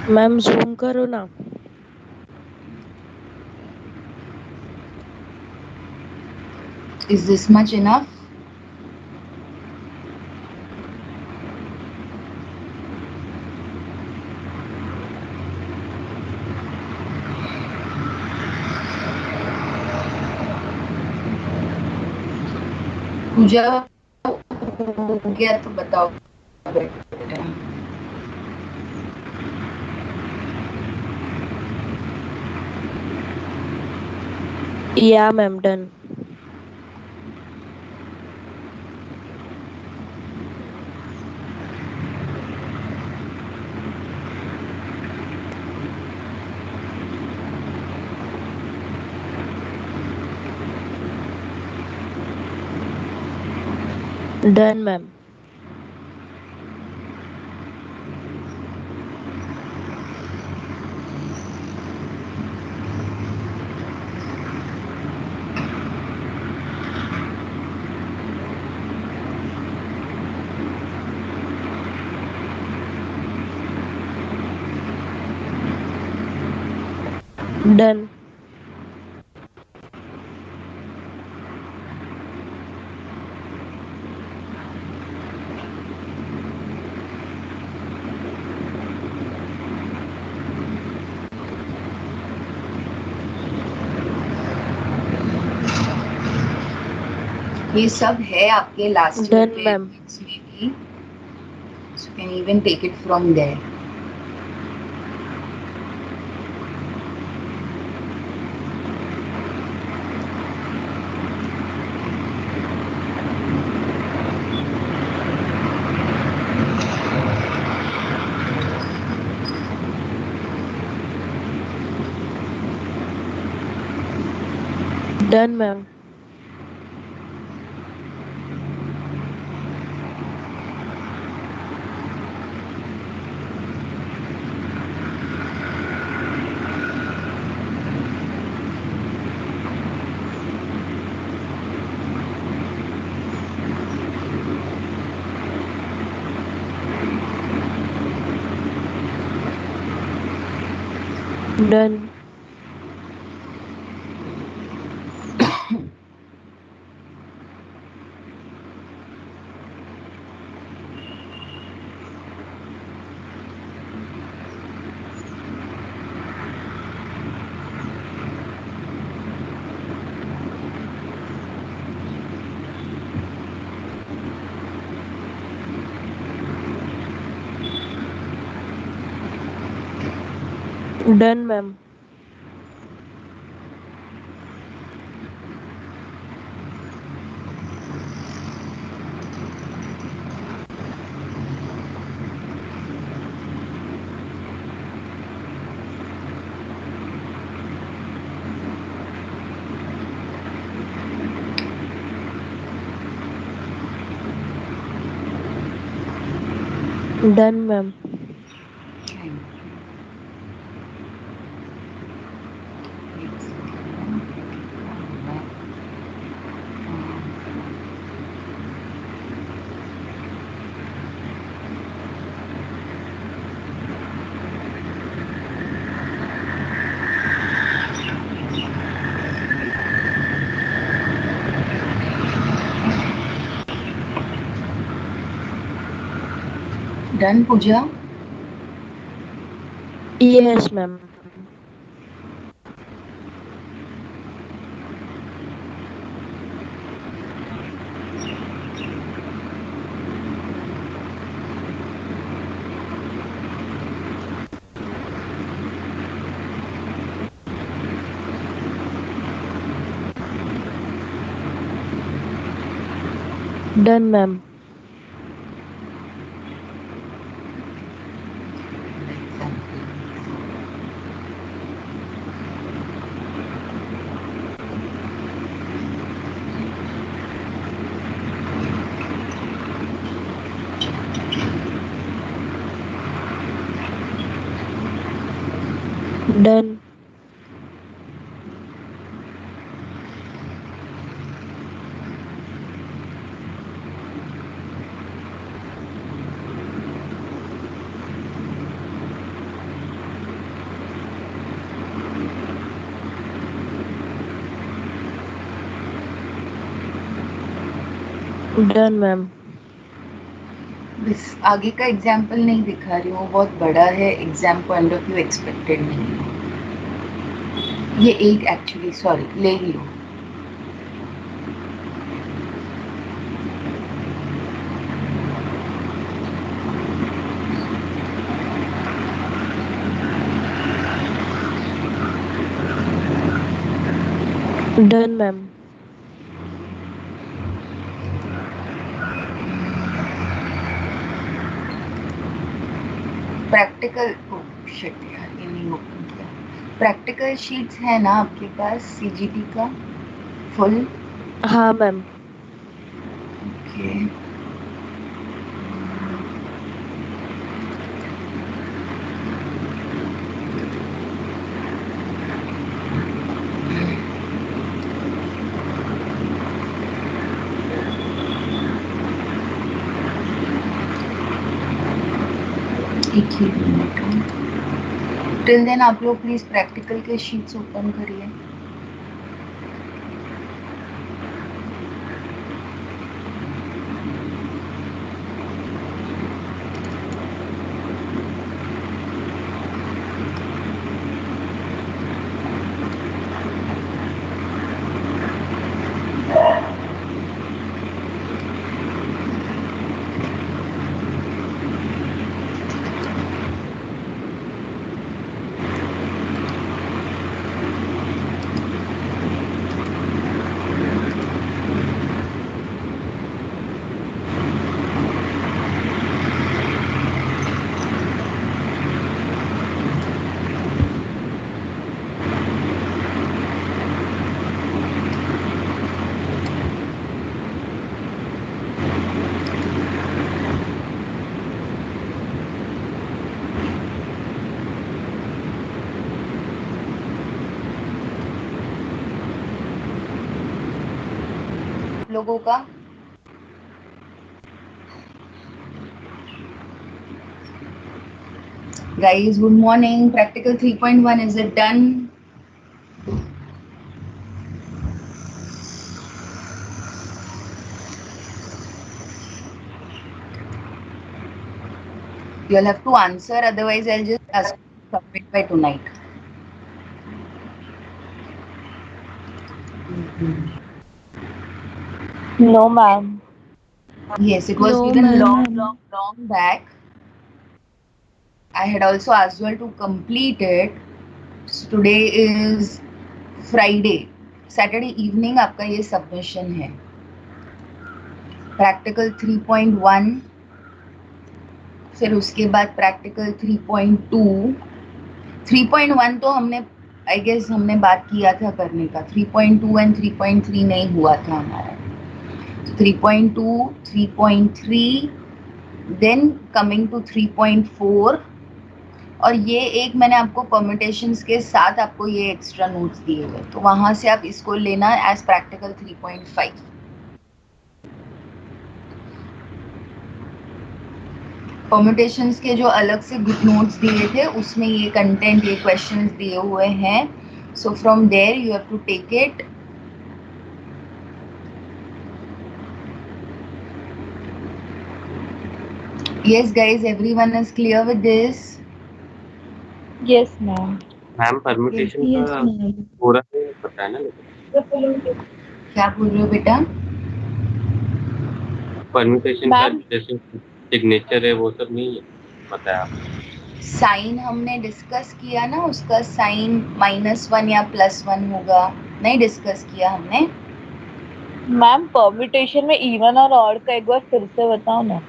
Ma'am zoom करो ना। Is this much enough? पूजा हो गया तो बताओ बेटा। या ma'am done. Done ma'am. Done. ये सब है आपके last year done ma'am. Papers में भी, so you can even take it from there. Done ma'am. Done. Done ma'am. Done ma'am. Done Puja? Yes ma'am. Done ma'am. Done. Done, ma'am. बस आगे का example नहीं दिखा रही हूँ, बहुत बड़ा है, exam point of view expected नहीं है। ये एक एक्चुअली सॉरी ले ही लो। Done, ma'am. प्रैक्टिकल शिट यार, ये नहीं ओपन किया। प्रैक्टिकल शीट्स है ना आपके पास सीजीटी का फुल? हाँ, मैम. ओके। एक ही मिनट, टिल देन आप लोग प्लीज प्रैक्टिकल के शीट्स ओपन करिए। लोगों का guys, good morning. Practical 3.1, is it done? You'll have to answer, otherwise I'll just ask you to submit by tonight. No, ma'am. Yes, it was No, given ma'am. long back. I had also asked you all to complete it. So today is Friday. Saturday evening आपका ये submission है. Practical 3.1, फिर उसके बाद Practical 3.2. 3.1 तो हमने I guess हमने बात किया था करने का. 3.2 एंड 3.3 नहीं हुआ था हमारा. 3.2, 3.3, देन कमिंग टू 3.4. और ये एक मैंने आपको परमिटेशंस के साथ आपको ये एक्स्ट्रा नोट्स दिए हुए, तो वहां से आप इसको लेना एज प्रैक्टिकल 3.5. परमिटेशंस के जो अलग से नोट्स दिए थे उसमें ये कंटेंट, ये क्वेश्चंस दिए हुए हैं. So from there you have to take it. Yes guys, everyone is clear with this? Yes, ma'am. Ma'am permutation Yes, का ma'am. पूरा नहीं पता है ना, लेकिन क्या बोल रहे हो बेटा? परम्यूटेशन का मैम, जैसे सिग्नेचर है वो सब नहीं पता है आपको? साइन हमने डिस्कस किया ना, उसका साइन -1 या +1 होगा, नहीं डिस्कस किया हमने? मैम परम्यूटेशन में इवन और ऑड का एक बार फिर से बताओ ना.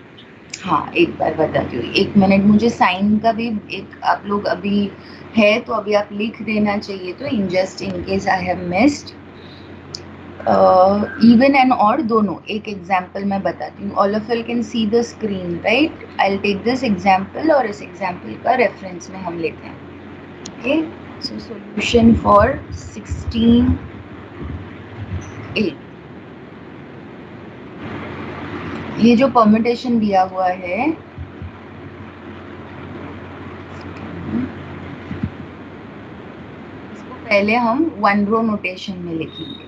हाँ एक बार बताती हूँ, एक मिनट. मुझे साइन का भी एक आप लोग अभी है तो अभी आप लिख देना चाहिए, तो in just in case I have missed. Even and odd दोनों. एक एग्जाम्पल मैं बताती हूँ. All of you can see the screen right? I will take this example और इस एग्जाम्पल का रेफरेंस में हम लेते हैं. Okay, so solution for 16A. ये जो परम्यूटेशन दिया हुआ है इसको पहले हम 1 रो नोटेशन में लिखेंगे.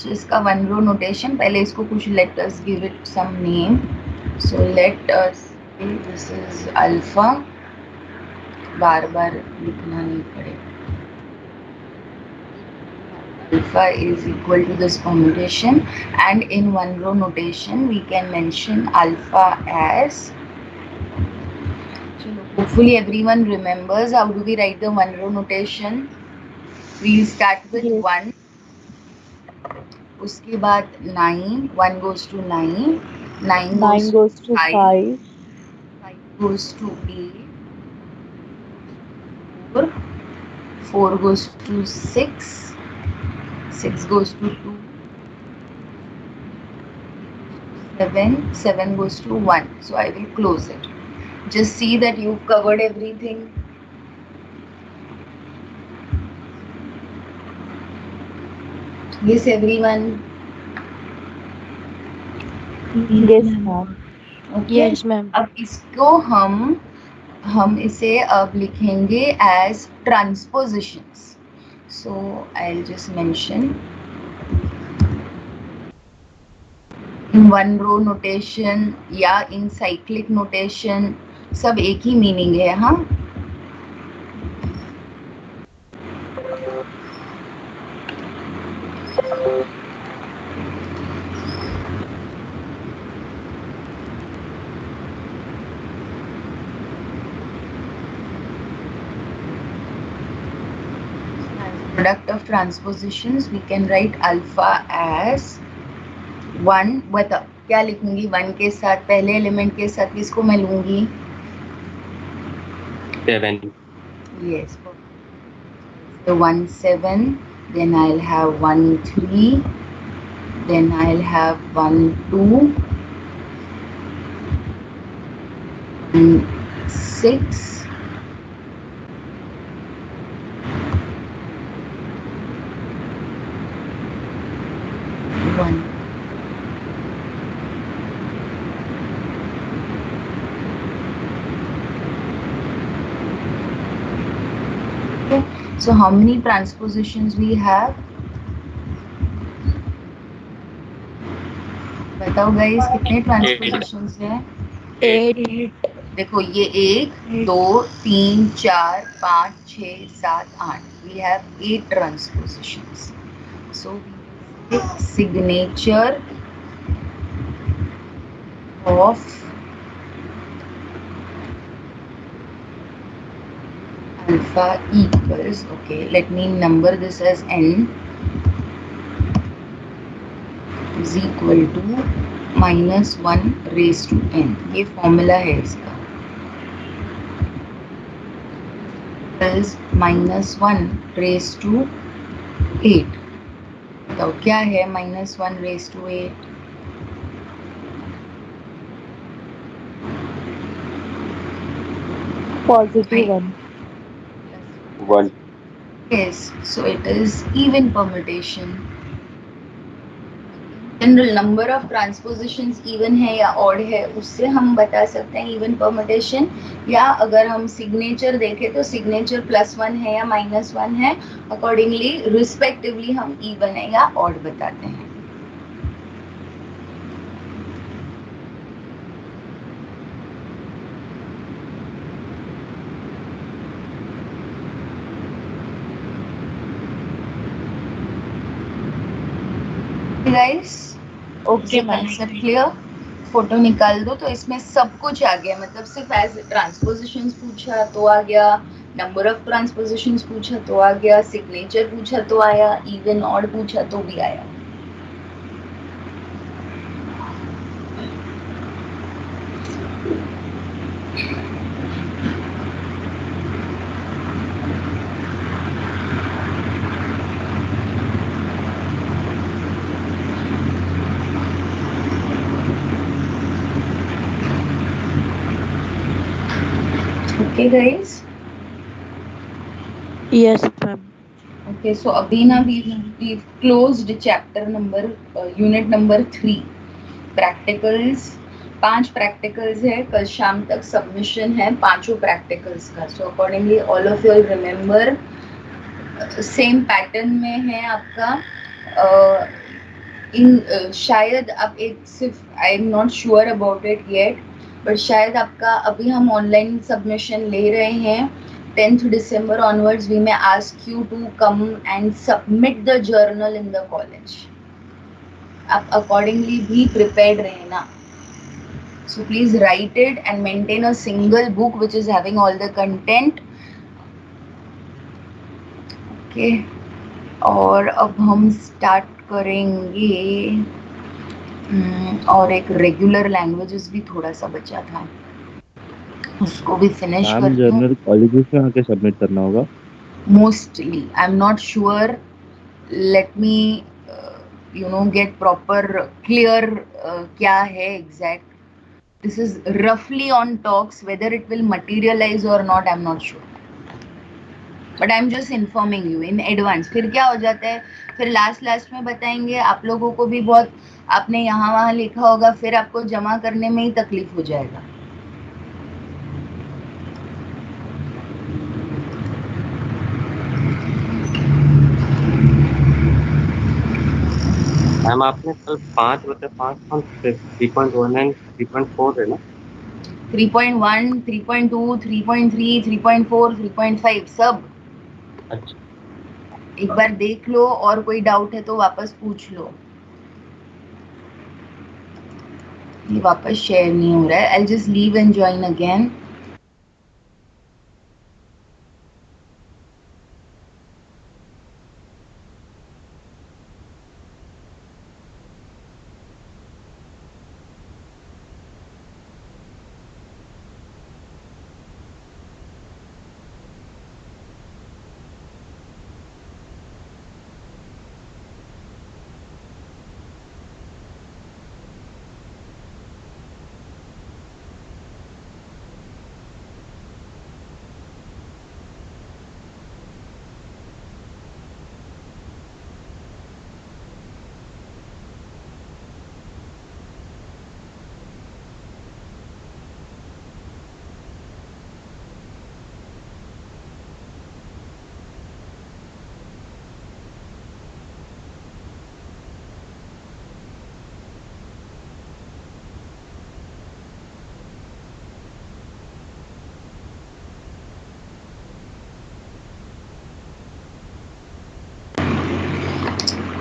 सो इसका वन रो नोटेशन, पहले इसको कुछ let us give it some name. So let us this is alpha, बार बार लिखना नहीं पड़ेगा. Alpha is equal to this permutation, and in one row notation we can mention alpha as, hopefully everyone remembers how do we write the one row notation. We'll start with Yes. 1, उसके बाद 9, 1 goes to 9, 9 9 goes to 5. 5 goes to 8, 4, 4 goes to 6, 6 goes to 2, 7, 7 goes to 1. So I will close it. Just see that you've covered everything. Yes, everyone. Yes, ma'am. Okay. Yes, ma'am. अब इसको हम इसे अब लिखेंगे as transpositions. So I'll just mention in one row notation या in cyclic notation सब एक ही meaning है. हाँ, product of transpositions we can write alpha as 1. बताओ क्या लिखूंगी 1 के साथ, पहले एलिमेंट के साथ किसको मैं लूंगी? 7. Yes. So 1 7, then I'll have 1 3, then I'll have 1 2, 1 6, 1. Okay. So how many transpositions we have? बताओ गाइस कितने ट्रांसपोजिशंस हैं? 8. देखो ये 1 2 3 4 5 6 7 8. We have 8 transpositions. So we use signature of alpha equals, okay, let me number this as n is equal to minus 1 raised to n. ये formula है इसका. is minus 1 raised to 8. बताओ क्या है minus 1 raised to 8? Positive 1. 1. Yes, so it is even permutation. General number of transpositions even है या odd है उससे हम बता सकते हैं इवन परमुटेशन, या अगर हम सिग्नेचर देखें तो सिग्नेचर +1 है या -1 है, अकॉर्डिंगली रिस्पेक्टिवली हम इवन है या ऑड बताते हैं. Guys Okay, ma'am. Concept clear? Photo निकाल दो. तो इसमें सब कुछ आ गया, मतलब सिर्फ एज ट्रांसपोजिशंस पूछा तो आ गया, नंबर ऑफ ट्रांसपोजिशंस पूछा तो आ गया, सिग्नेचर पूछा तो आया, इवन ऑड पूछा तो भी आया. Okay guys, Yes, ma'am. okay, so अभी ना we've closed chapter number unit number 3 practicals. 5 practicals है, कल शाम तक सबमिशन है 5 प्रैक्टिकल्स का. So accordingly all of you remember, same pattern में है आपका. इन शायद आप एक सिर्फ आई am not sure about it yet, but शायद आपका अभी हम ऑनलाइन सबमिशन ले रहे हैं 10th December onwards we may ask you to come and submit the journal in the college. आप accordingly भी prepared रहना. So please write it and maintain a single book which is having all the content. Okay. और अब हम start करेंगे और एक regular languages भी थोड़ा सा बचा था, उसको भी फिनिश मैम करती हूँ. जर्नल कॉलेजेस में आके सबमिट करना होगा. Mostly I am not sure, let me get proper clear क्या है एग्जैक्ट. दिस इज रफली on talks, whether it will materialise और not I am not sure, but I am just informing you in advance. फिर क्या हो जाता है, फिर लास्ट में बताएंगे आप लोगों को भी बहुत, आपने यहाँ वहाँ लिखा होगा, फिर आपको जमा करने में ही तकलीफ हो जाएगा. मैम आपने कल 5 बटे 5 3.1 एंड 3.4 है ना? 3.1, 3.2, 3.3, 3.4, 3.5 सब. अच्छा. एक बार देख लो और कोई डाउट है तो वापस पूछ लो. ये वापस शेयर नहीं हो रहा है. I'll just leave and join again.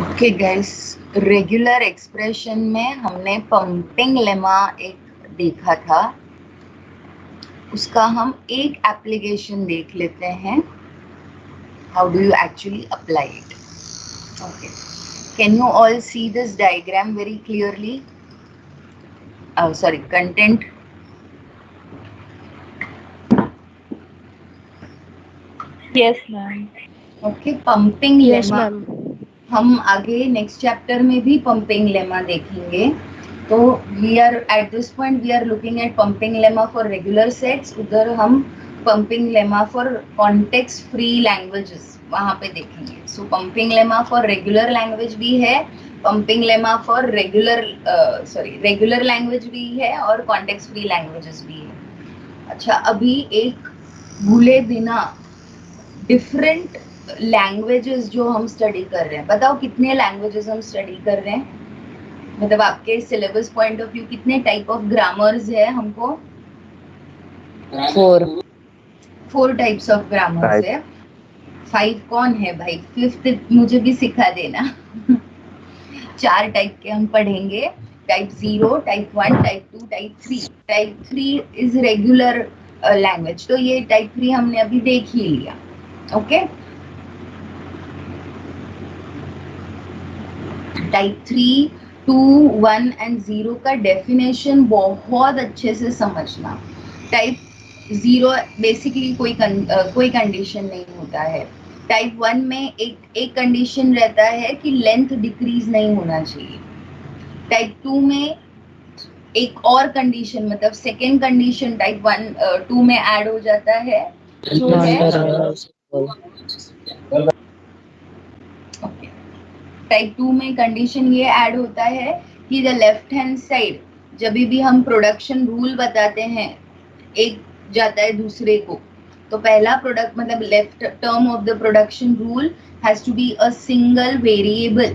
Okay guys, regular expression में हमने पंपिंग लेमा एक देखा था, उसका हम एक एप्लीकेशन देख लेते हैं. How do you actually apply it? Okay, can you all see this diagram very clearly? Sorry, content. Yes, ma'am. Okay, pumping Yes, lemma. ma'am. हम आगे नेक्स्ट चैप्टर में भी पंपिंग लेमा देखेंगे. तो we are at this point we are looking at pumping lemma for regular sets. उधर हम pumping lemma for context free languages वहाँ पे देखेंगे. So pumping lemma for regular language भी है, pumping lemma for regular language भी है और कॉन्टेक्स्ट फ्री लैंग्वेजेस भी है. अच्छा, अभी एक भूले बिना डिफरेंट लैंग्वेजेस जो हम स्टडी कर रहे हैं, बताओ कितने लैंग्वेजेस हम स्टडी कर रहे हैं? मतलब आपके सिलेबस पॉइंट ऑफ व्यू कितने टाइप ऑफ ग्रामर्स है हमको? 4 टाइप्स ऑफ ग्रामर्स है. 5 कौन है भाई? 5th मुझे भी सिखा देना. 4 टाइप के हम पढ़ेंगे. Type 0, type 1, type 2, type 3. Type 3 is regular language. तो ये टाइप 3 हमने अभी देख ही लिया. ओके, टाइप 3, 2, 1 एंड 0 का डेफिनेशन बहुत अच्छे से समझना. टाइप 0 बेसिकली कोई कंडीशन नहीं होता है. टाइप 1 में एक कंडीशन रहता है कि लेंथ डिक्रीज नहीं होना चाहिए. टाइप 2 में एक और कंडीशन, मतलब सेकेंड कंडीशन टाइप 2 में ऐड हो जाता है, जो है टाइप 2 में कंडीशन ये ऐड होता है कि द लेफ्ट हैंड साइड जब भी हम प्रोडक्शन रूल बताते हैं, एक जाता है दूसरे को, तो पहला प्रोडक्ट मतलब left term of the production rule has to be a single variable.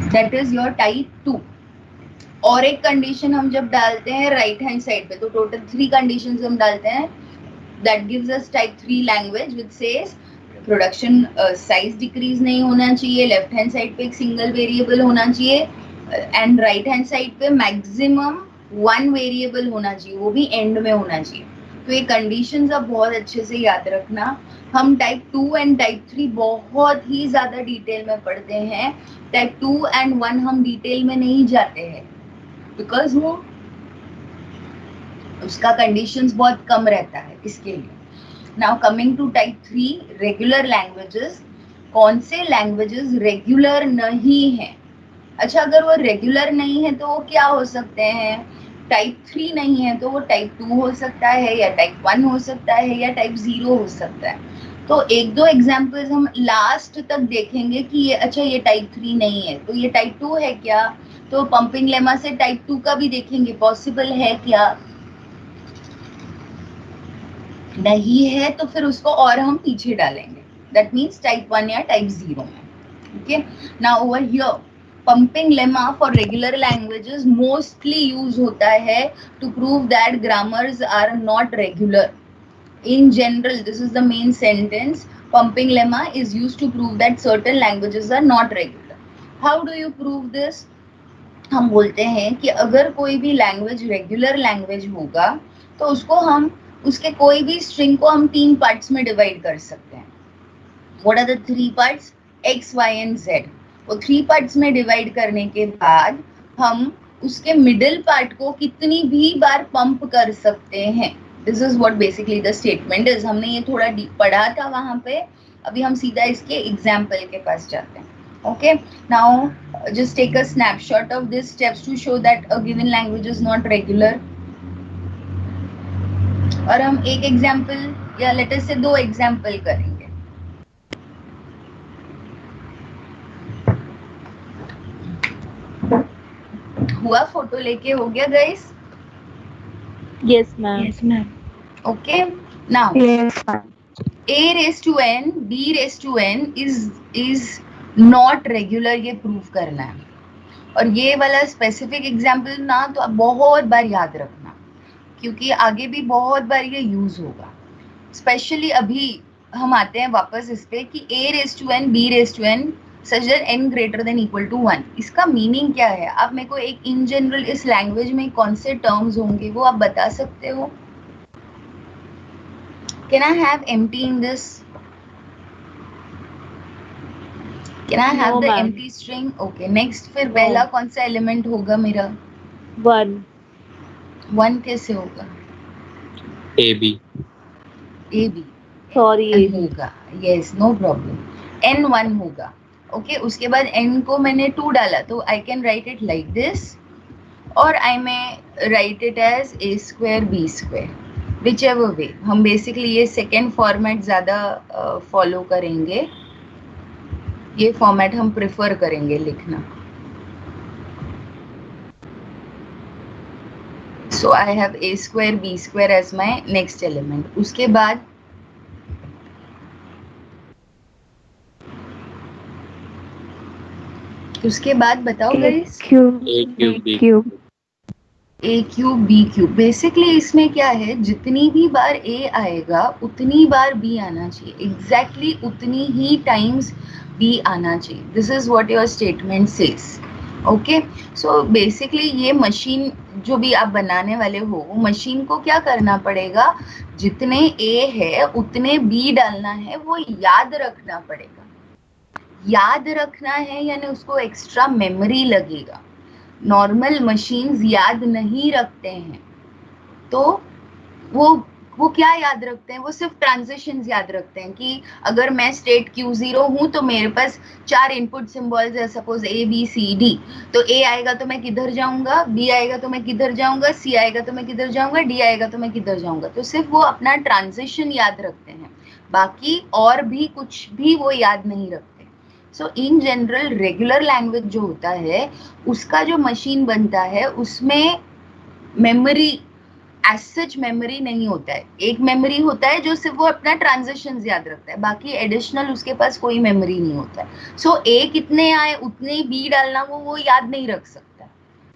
That is your type 2। और एक कंडीशन हम जब डालते हैं राइट हैंड साइड पे, तो टोटल 3 कंडीशंस हम डालते हैं। That gives us type 3 language which says production size decrease नहीं होना चाहिए, लेफ्ट हैंड साइड पे एक सिंगल वेरिएबल होना चाहिए, एंड राइट हैंड साइड पे मैक्सिमम 1 वेरिएबल होना चाहिए, वो भी एंड में होना चाहिए। तो ये कंडीशंस आप बहुत अच्छे से याद रखना। हम टाइप 2 एंड टाइप 3 बहुत ही ज्यादा डिटेल में पढ़ते हैं, टाइप 2 एंड 1 हम डिटेल में नहीं जाते हैं, बिकॉज वो उसका कंडीशंस बहुत कम रहता है इसके लिए। Now coming to type 3 regular languages, कौन से लैंग्वेजेस रेगुलर नहीं है? अच्छा, अगर वो रेगुलर नहीं है तो वो क्या हो सकते हैं? टाइप 3 नहीं है तो वो टाइप 2 हो सकता है, या टाइप 1 हो सकता है, या टाइप 0 हो सकता है। तो एक दो एग्जाम्पल्स हम लास्ट तक देखेंगे कि ये अच्छा ये टाइप 3 नहीं है तो ये टाइप 2 है क्या? तो पंपिंग लेमा से टाइप 2 का भी देखेंगे, पॉसिबल है क्या? नहीं है तो फिर उसको और हम पीछे डालेंगे, दैट मीन्स टाइप 1 या टाइप 0 में। Okay, now over here pumping lemma for regular languages mostly use होता है to prove that grammars are not regular. In general, this is the main sentence. Pumping lemma is used to prove that certain languages are not regular. How do you prove this? हम बोलते हैं कि अगर कोई भी language regular language होगा तो उसको हम उसके कोई भी स्ट्रिंग को हम 3 पार्ट्स में डिवाइड कर सकते हैं। What are the 3 parts? X, Y and Z. वो 3 पार्ट्स में डिवाइड करने के बाद हम उसके मिडिल पार्ट को कितनी भी बार पंप कर सकते हैं। This is what basically the statement is. हमने ये थोड़ा पढ़ा था वहां पे, अभी हम सीधा इसके एग्जाम्पल के पास जाते हैं। Okay, now just take a snapshot of these steps to show that a given language is not regular. और हम एक एग्जाम्पल या लेटर से 2 एग्जाम्पल करेंगे। हुआ, फोटो लेके हो गया guys? Yes, ma'am. Yes, ma'am. Okay, now Yes, ma'am. a raised to n, b raised to n is not regular, ये प्रूव करना है। और ये वाला स्पेसिफिक एग्जाम्पल ना तो आप बहुत बार याद रखना, क्योंकि आगे भी बहुत बार ये यूज होगा। स्पेशली अभी हम आते हैं वापस इस पे कि a raised to n, b raised to n such that n greater than equal to 1, इसका मीनिंग क्या है? आप मेरे को एक इन जनरल इस लैंग्वेज में कौन से टर्म्स होंगे वो आप बता सकते हो? Can I have empty in this? Can I have No, the ma'am. empty string? Okay, next फिर पहला कौन सा एलिमेंट होगा मेरा? 1. 1 कैसे होगा? AB. AB Sorry, N AB. होगा, yes, no problem. N 1 होगा। ओके, उसके बाद n को मैंने 2 डाला तो I can write it like this, और I may write it as a square b square, whichever way। हम बेसिकली ये सेकेंड फॉर्मेट ज़्यादा फॉलो करेंगे, ये फॉर्मेट हम प्रेफर करेंगे लिखना। So I have a square b square as my next element. उसके बाद बताओ guys. Cube. A cube, B Cube. a cube b cube, basically इसमें क्या है, जितनी भी बार a आएगा उतनी बार b आना चाहिए, एग्जैक्टली उतनी ही टाइम्स b आना चाहिए। This is what your statement says. Okay, so basically ये मशीन जो भी आप बनाने वाले हो, वो मशीन को क्या करना पड़ेगा, जितने a है उतने b डालना है, वो याद रखना पड़ेगा। याद रखना है यानी उसको एक्स्ट्रा मेमोरी लगेगा। नॉर्मल मशीन्स याद नहीं रखते हैं, तो वो क्या याद रखते हैं, वो सिर्फ ट्रांजिशंस याद रखते हैं कि अगर मैं स्टेट Q0 हूँ तो मेरे पास 4 इनपुट सिंबल्स है, suppose A B C D, तो A आएगा तो मैं किधर जाऊंगा, B आएगा तो मैं किधर जाऊंगा, C आएगा तो मैं किधर जाऊंगा, D आएगा तो मैं किधर जाऊंगा। तो सिर्फ वो अपना ट्रांजिशन याद रखते हैं, बाकी और भी कुछ भी वो याद नहीं रखते। सो इन जनरल रेगुलर लैंग्वेज जो होता है उसका जो मशीन बनता है उसमें मेमोरी एज सच मेमोरी नहीं होता है। एक मेमोरी होता है जो सिर्फ वो अपना ट्रांजिशन याद रखता है, बाकी एडिशनल उसके पास कोई मेमोरी नहीं होता है। सो ए कितने आए उतने बी डालना वो याद नहीं रख सकता।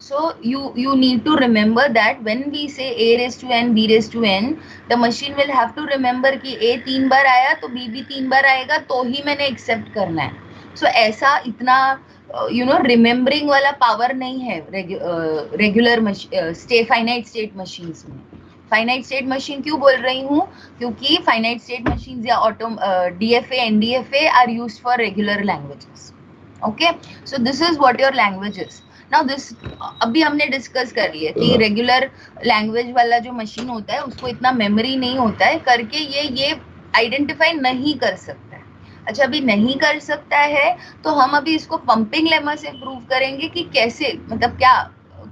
So you need to remember that when we say a raised to n, b raised to n, the machine will have to remember कि a 3 बार आया तो b भी 3 बार आएगा तो ही मैंने एक्सेप्ट करना है। So ऐसा इतना रिमेम्बरिंग वाला पावर नहीं है रेगुलर फाइनाइट स्टेट मशीन्स में। फाइनाइट स्टेट मशीन क्यों बोल रही हूँ, क्योंकि फाइनाइट स्टेट मशीन्स या DFA NDFA are used for regular languages. Okay, so this is what your language is. Now this अभी हमने डिस्कस कर लिया कि रेगुलर लैंग्वेज वाला जो मशीन होता है उसको इतना मेमोरी नहीं होता है करके ये आइडेंटिफाई नहीं कर सकता है। अच्छा, अभी नहीं कर सकता है तो हम अभी इसको पंपिंग लेमा से प्रूव करेंगे कि कैसे, मतलब क्या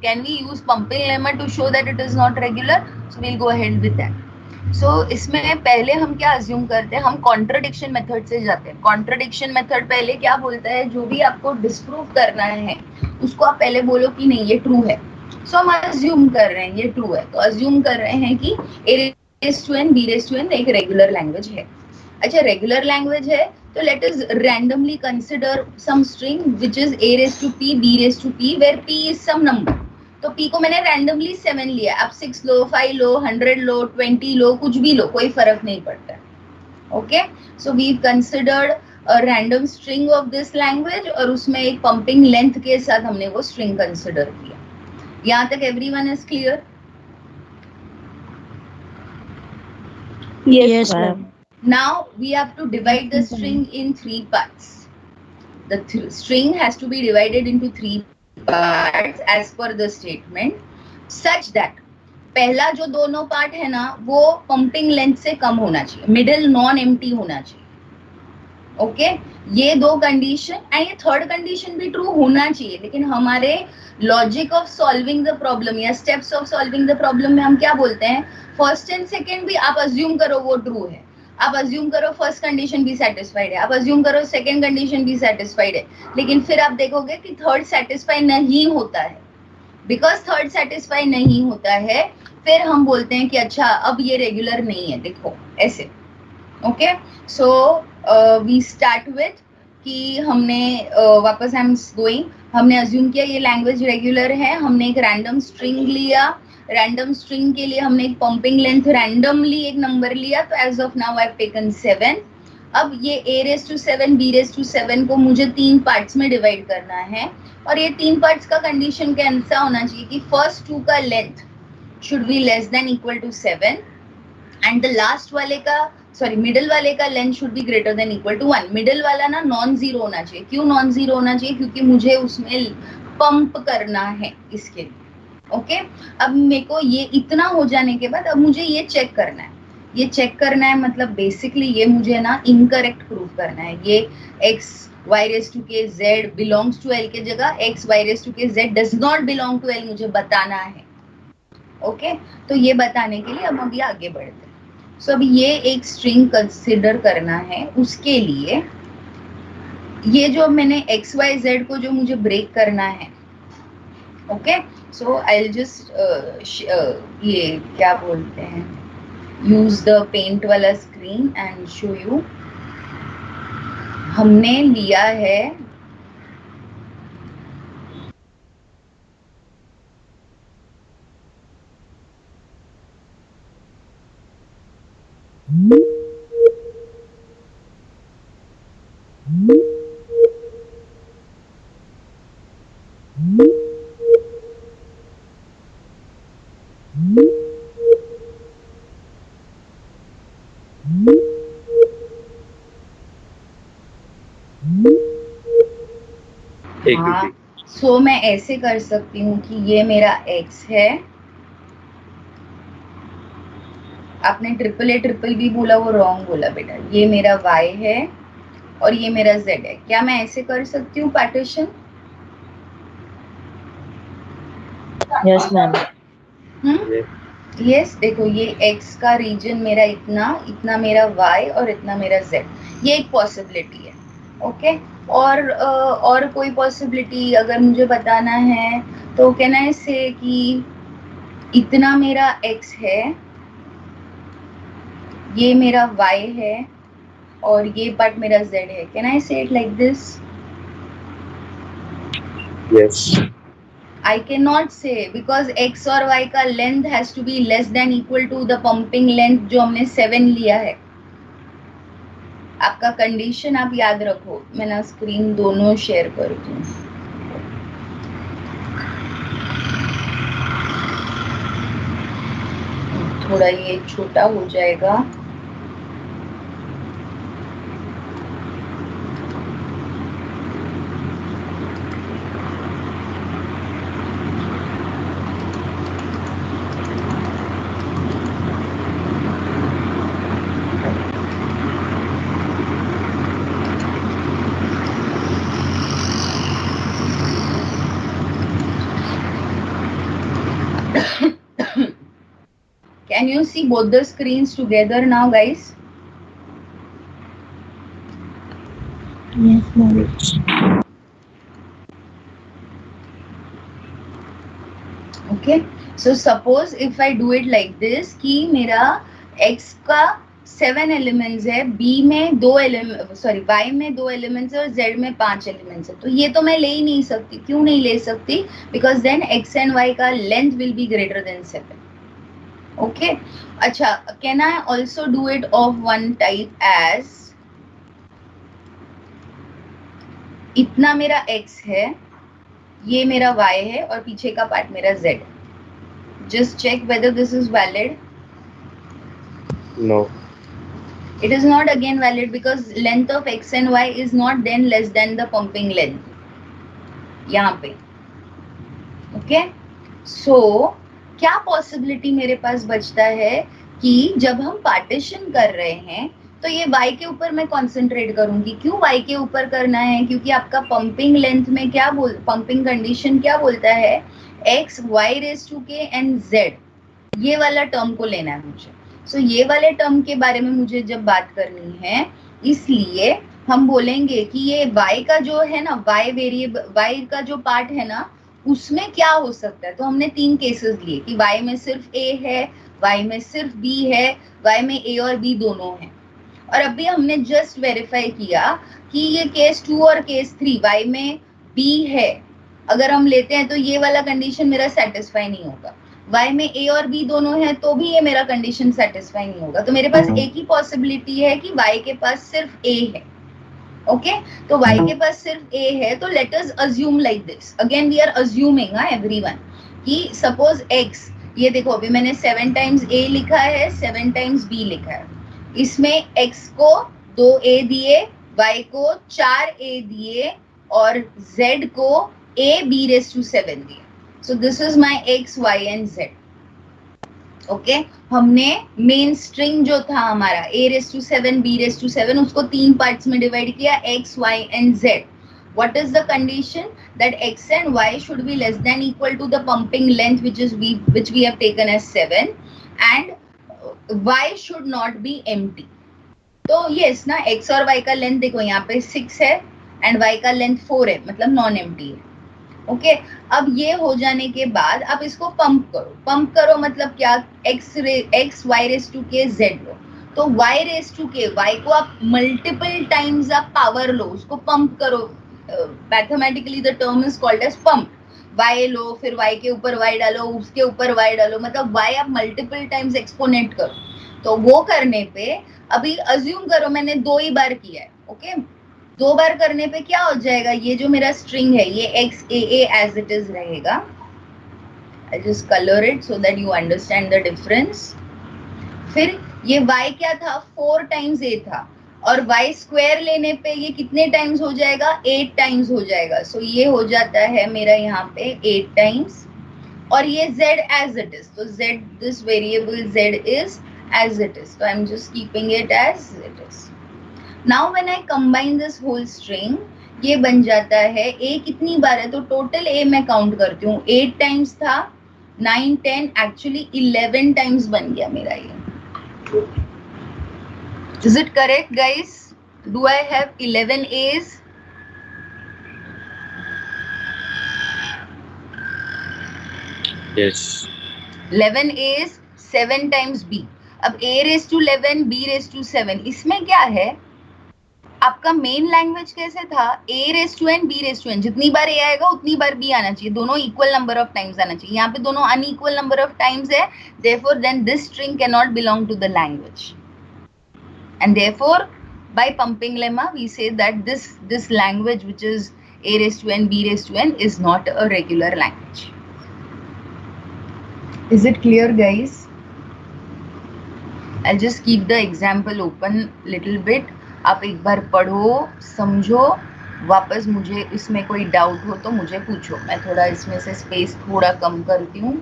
can we use pumping lemma to show that it is not regular. So will go ahead with that. So इसमें पहले हम क्या अज्यूम करते हैं, हम कॉन्ट्रडिक्शन मेथड से जाते हैं। कॉन्ट्रडिक्शन मेथड पहले क्या बोलता है, जो भी आपको डिस्प्रूव करना है उसको आप पहले बोलो कि नहीं ये ट्रू है। सो हम अज्यूम कर रहे हैं ये ट्रू है, तो अज्यूम कर रहे हैं कि a raised to n b raised to n एक रेगुलर लैंग्वेज है। अच्छा, रेगुलर लैंग्वेज है तो let us randomly consider some string which is a raised to p b raised to p where p is some number. तो p को मैंने randomly 7 लिया, आप 6 लो, 5 लो, 100 लो, 20 लो, कुछ भी लो, कोई फर्क नहीं पड़ता। Okay, so we considered a random string of this language और उसमें एक पंपिंग लेंथ के साथ हमने वो स्ट्रिंग कंसिडर किया। यहाँ तक everyone is clear? Yes, ma'am. Now we have to divide the string in 3 parts. The string has to be divided into 3 parts as per the statement, such that पहला जो दोनों पार्ट है ना वो pumping length से कम होना चाहिए, middle non empty होना चाहिए। ओके, ये दो कंडीशन एंड ये थर्ड कंडीशन भी ट्रू होना चाहिए, लेकिन हमारे logic of solving the problem या steps of solving the problem में हम क्या बोलते हैं, फर्स्ट एंड सेकेंड भी आप अज्यूम करो वो ट्रू है, आप अज्यूम करो फर्स्ट कंडीशन भी सेटिस्फाइड है, आप अज्यूम करो सेकेंड कंडीशन भी सेटिस्फाइड है, लेकिन फिर आप देखोगे कि थर्ड सेटिस्फाई नहीं होता है। बिकॉज थर्ड सेटिस्फाई नहीं होता है फिर हम बोलते हैं कि अच्छा अब ये रेगुलर नहीं है, देखो ऐसे। Okay, so we start with कि हमने वापस आई एम गोइंग, हमने अज्यूम किया ये लैंग्वेज रेगुलर है, हमने एक रैंडम स्ट्रिंग लिया, रैंडम स्ट्रिंग के लिए हमने एक पंपिंग लेंथ रैंडमली एक नंबर लिया, तो as of now I have taken 7। अब ये a raised to 7 b raised to 7 को मुझे 3 पार्ट्स में डिवाइड करना है और ये 3 पार्ट्स का कंडीशन कैसा होना चाहिए कि फर्स्ट 2 का length should be less than equal to 7 and the last वाले का मिडिल वाले का length should be greater than equal to 1। Middle वाला ना नॉन जीरो होना चाहिए। क्यों नॉन जीरो होना चाहिए? क्योंकि मुझे उसमें पंप करना है इसके लिए। ओके, अब मेरे को ये इतना हो जाने के बाद अब मुझे ये चेक करना है, ये चेक करना है मतलब बेसिकली ये मुझे ना इनकरेक्ट प्रूव करना है। ये x y raised to k z belongs to l के जगह x y raised to k z does not belong to l मुझे बताना है। ओके, तो ये बताने के लिए अब अभी आगे बढ़ते हैं। सो अभी ये एक स्ट्रिंग कंसिडर करना है, उसके लिए ये जो मैंने x y z को जो मुझे ब्रेक करना है। Okay, so I will just ये क्या बोलते हैं, use the paint वाला स्क्रीन एंड शो यू। हमने लिया है हाँ, सो मैं ऐसे कर सकती हूँ कि ये मेरा x है, आपने ट्रिपल बी बोला वो रॉन्ग बोला बेटा, ये मेरा y है और ये मेरा z है। क्या मैं ऐसे कर सकती हूँ पार्टीशन? Yes, ma'am. यस, देखो ये x का रीजन मेरा इतना मेरा y और इतना मेरा z, ये एक पॉसिबिलिटी है। ओके, और कोई पॉसिबिलिटी अगर मुझे बताना है तो कैन आई से कि इतना मेरा x है, ये मेरा y है और ये पार्ट मेरा z है. कैन आई से it like this? Yes. I cannot say because x और y का length has to be less than equal to the pumping length जो हमने 7 लिया है. आपका कंडीशन आप याद रखो. मैं ना स्क्रीन दोनों शेयर करती हूँ. थोड़ा ये छोटा हो जाएगा. Can you see both the screens together now, guys? Yes, ma'am. Okay. So suppose if I do it like this कि मेरा x का 7 एलिमेंट्स है, b में 2 एलिमेंट, सॉरी y में 2 एलिमेंट्स है और z में 5 एलिमेंट्स है. तो ये तो मैं ले ही नहीं सकती. क्यों नहीं ले सकती? Because then x and y का length will be greater than 7. Okay. अच्छा, can I also do it of one type as इतना मेरा x है, ये मेरा y है और पीछे का पार्ट मेरा z. Just check whether this is valid. No. It is not again valid because length of x and y is not then less than the pumping length. यहाँ पे. Okay? So क्या possibility मेरे पास बचता है कि जब हम पार्टीशन कर रहे हैं तो ये y के ऊपर मैं कंसंट्रेट करूंगी. क्यों y के ऊपर करना है? क्योंकि आपका पंपिंग लेंथ में क्या पंपिंग कंडीशन क्या बोलता है? x y raise to k and z, ये वाला टर्म को लेना है मुझे. सो ये वाले टर्म के बारे में मुझे जब बात करनी है, इसलिए हम बोलेंगे कि ये y का जो है ना, y वेरिएबल y का जो पार्ट है ना, उसमें क्या हो सकता है. तो हमने 3 केसेस लिए कि y में सिर्फ a है, y में सिर्फ b है, y में a और b दोनों हैं. और अभी हमने जस्ट वेरीफाई किया कि ये केस 2 और केस 3 y में b है अगर हम लेते हैं तो ये वाला कंडीशन मेरा सेटिस्फाई नहीं होगा. y में a और b दोनों हैं तो भी ये मेरा कंडीशन सेटिस्फाई नहीं होगा. तो मेरे पास एक ही पॉसिबिलिटी है कि y के पास सिर्फ a है. ओके, तो y के पास सिर्फ a है. तो let us assume like this. Again we are assuming everyone कि सपोज x, ये देखो अभी मैंने 7 टाइम्स a लिखा है, 7 टाइम्स b लिखा है. इसमें x को 2a दिए, y को 4a दिए और z को a b रेज टू 7 दिए. So this is my x, y and z. Okay, हमने मेन स्ट्रिंग जो था हमारा a raise to 7 b raise to 7 उसको 3 पार्ट्स में डिवाइड किया, x, y and z. What is the condition? That x and y should be less than equal to the pumping length which we have taken as 7 and y should not be empty. तो yes ना, x और y का length देखो यहाँ पे 6 है and y का length 4 है, मतलब नॉन एम्प्टी है. ओके, अब ये हो जाने के बाद आप इसको पंप करो. पंप करो मतलब क्या? x y raise to k z लो. तो y raise to k, y को आप मल्टीपल टाइम्स आप पावर लो, उसको पंप करो. Mathematically the term is called as pump. y लो, फिर y के ऊपर y डालो, उसके ऊपर y डालो, मतलब y आप मल्टीपल टाइम्स एक्सपोनेंट करो. तो वो करने पे अभी अज्यूम करो मैंने 2 ही बार किया है. ओके, 2 बार करने पे क्या हो जाएगा? ये जो मेरा स्ट्रिंग है ये x a a as it is रहेगा. I just colour it so that you understand the difference. फिर ये y क्या था? 4 टाइम्स a था और y स्क्वायर लेने पे ये कितने टाइम्स हो जाएगा? 8 टाइम्स हो जाएगा. सो ये हो जाता है मेरा यहाँ पे 8 टाइम्स. और ये z एज इट इज, तो z, this variable z is as it is, so I'm just keeping it as it is. Now when I combine this whole string, ये बन जाता है a कितनी बार है? तो टोटल a मैं काउंट करती हूँ. 8 टाइम्स था, 9, 10, एक्चुअली 11 टाइम्स बन गया मेरा ये. Is it correct guys? Do I have 11 a's? Yes. 11a is 7 times b. अब a raised to 11, b raised to 7, इसमें क्या है, आपका मेन लैंग्वेज कैसे था, a raised to n, b raised to n, जितनी बार a आएगा उतनी बार b आना चाहिए, दोनों इक्वल नंबर ऑफ टाइम्स आना चाहिए. यहाँ पे दोनों अनइक्वल नंबर ऑफ टाइम्स है, therefore then this string cannot belong to the language, and therefore by pumping lemma we say that this language which is a raised to n, b raised to n is not a regular language. Is it clear, guys? I'll just keep the example open little bit. आप एक बार पढ़ो, समझो, वापस मुझे इसमें कोई doubt हो तो मुझे पूछो. मैं थोड़ा इसमें से स्पेस थोड़ा कम करती हूँ.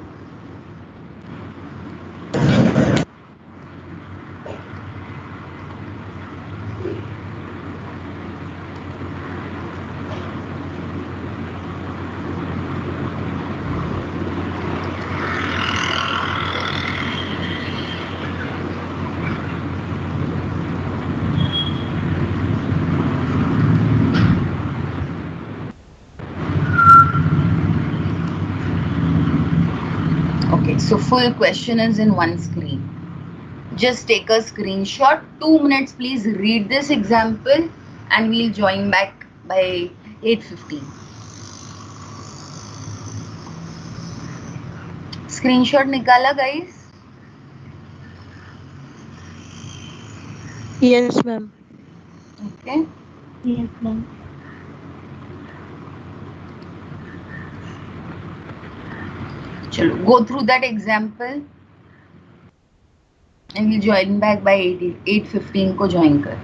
So full question is in one screen. Just take a screenshot. 2 minutes, please read this example and we'll join back by 8:15. Screenshot nikala, guys? Yes, ma'am. Okay. Yes, ma'am. Chalo, go through that example and we'll join back by 8:15 को join कर.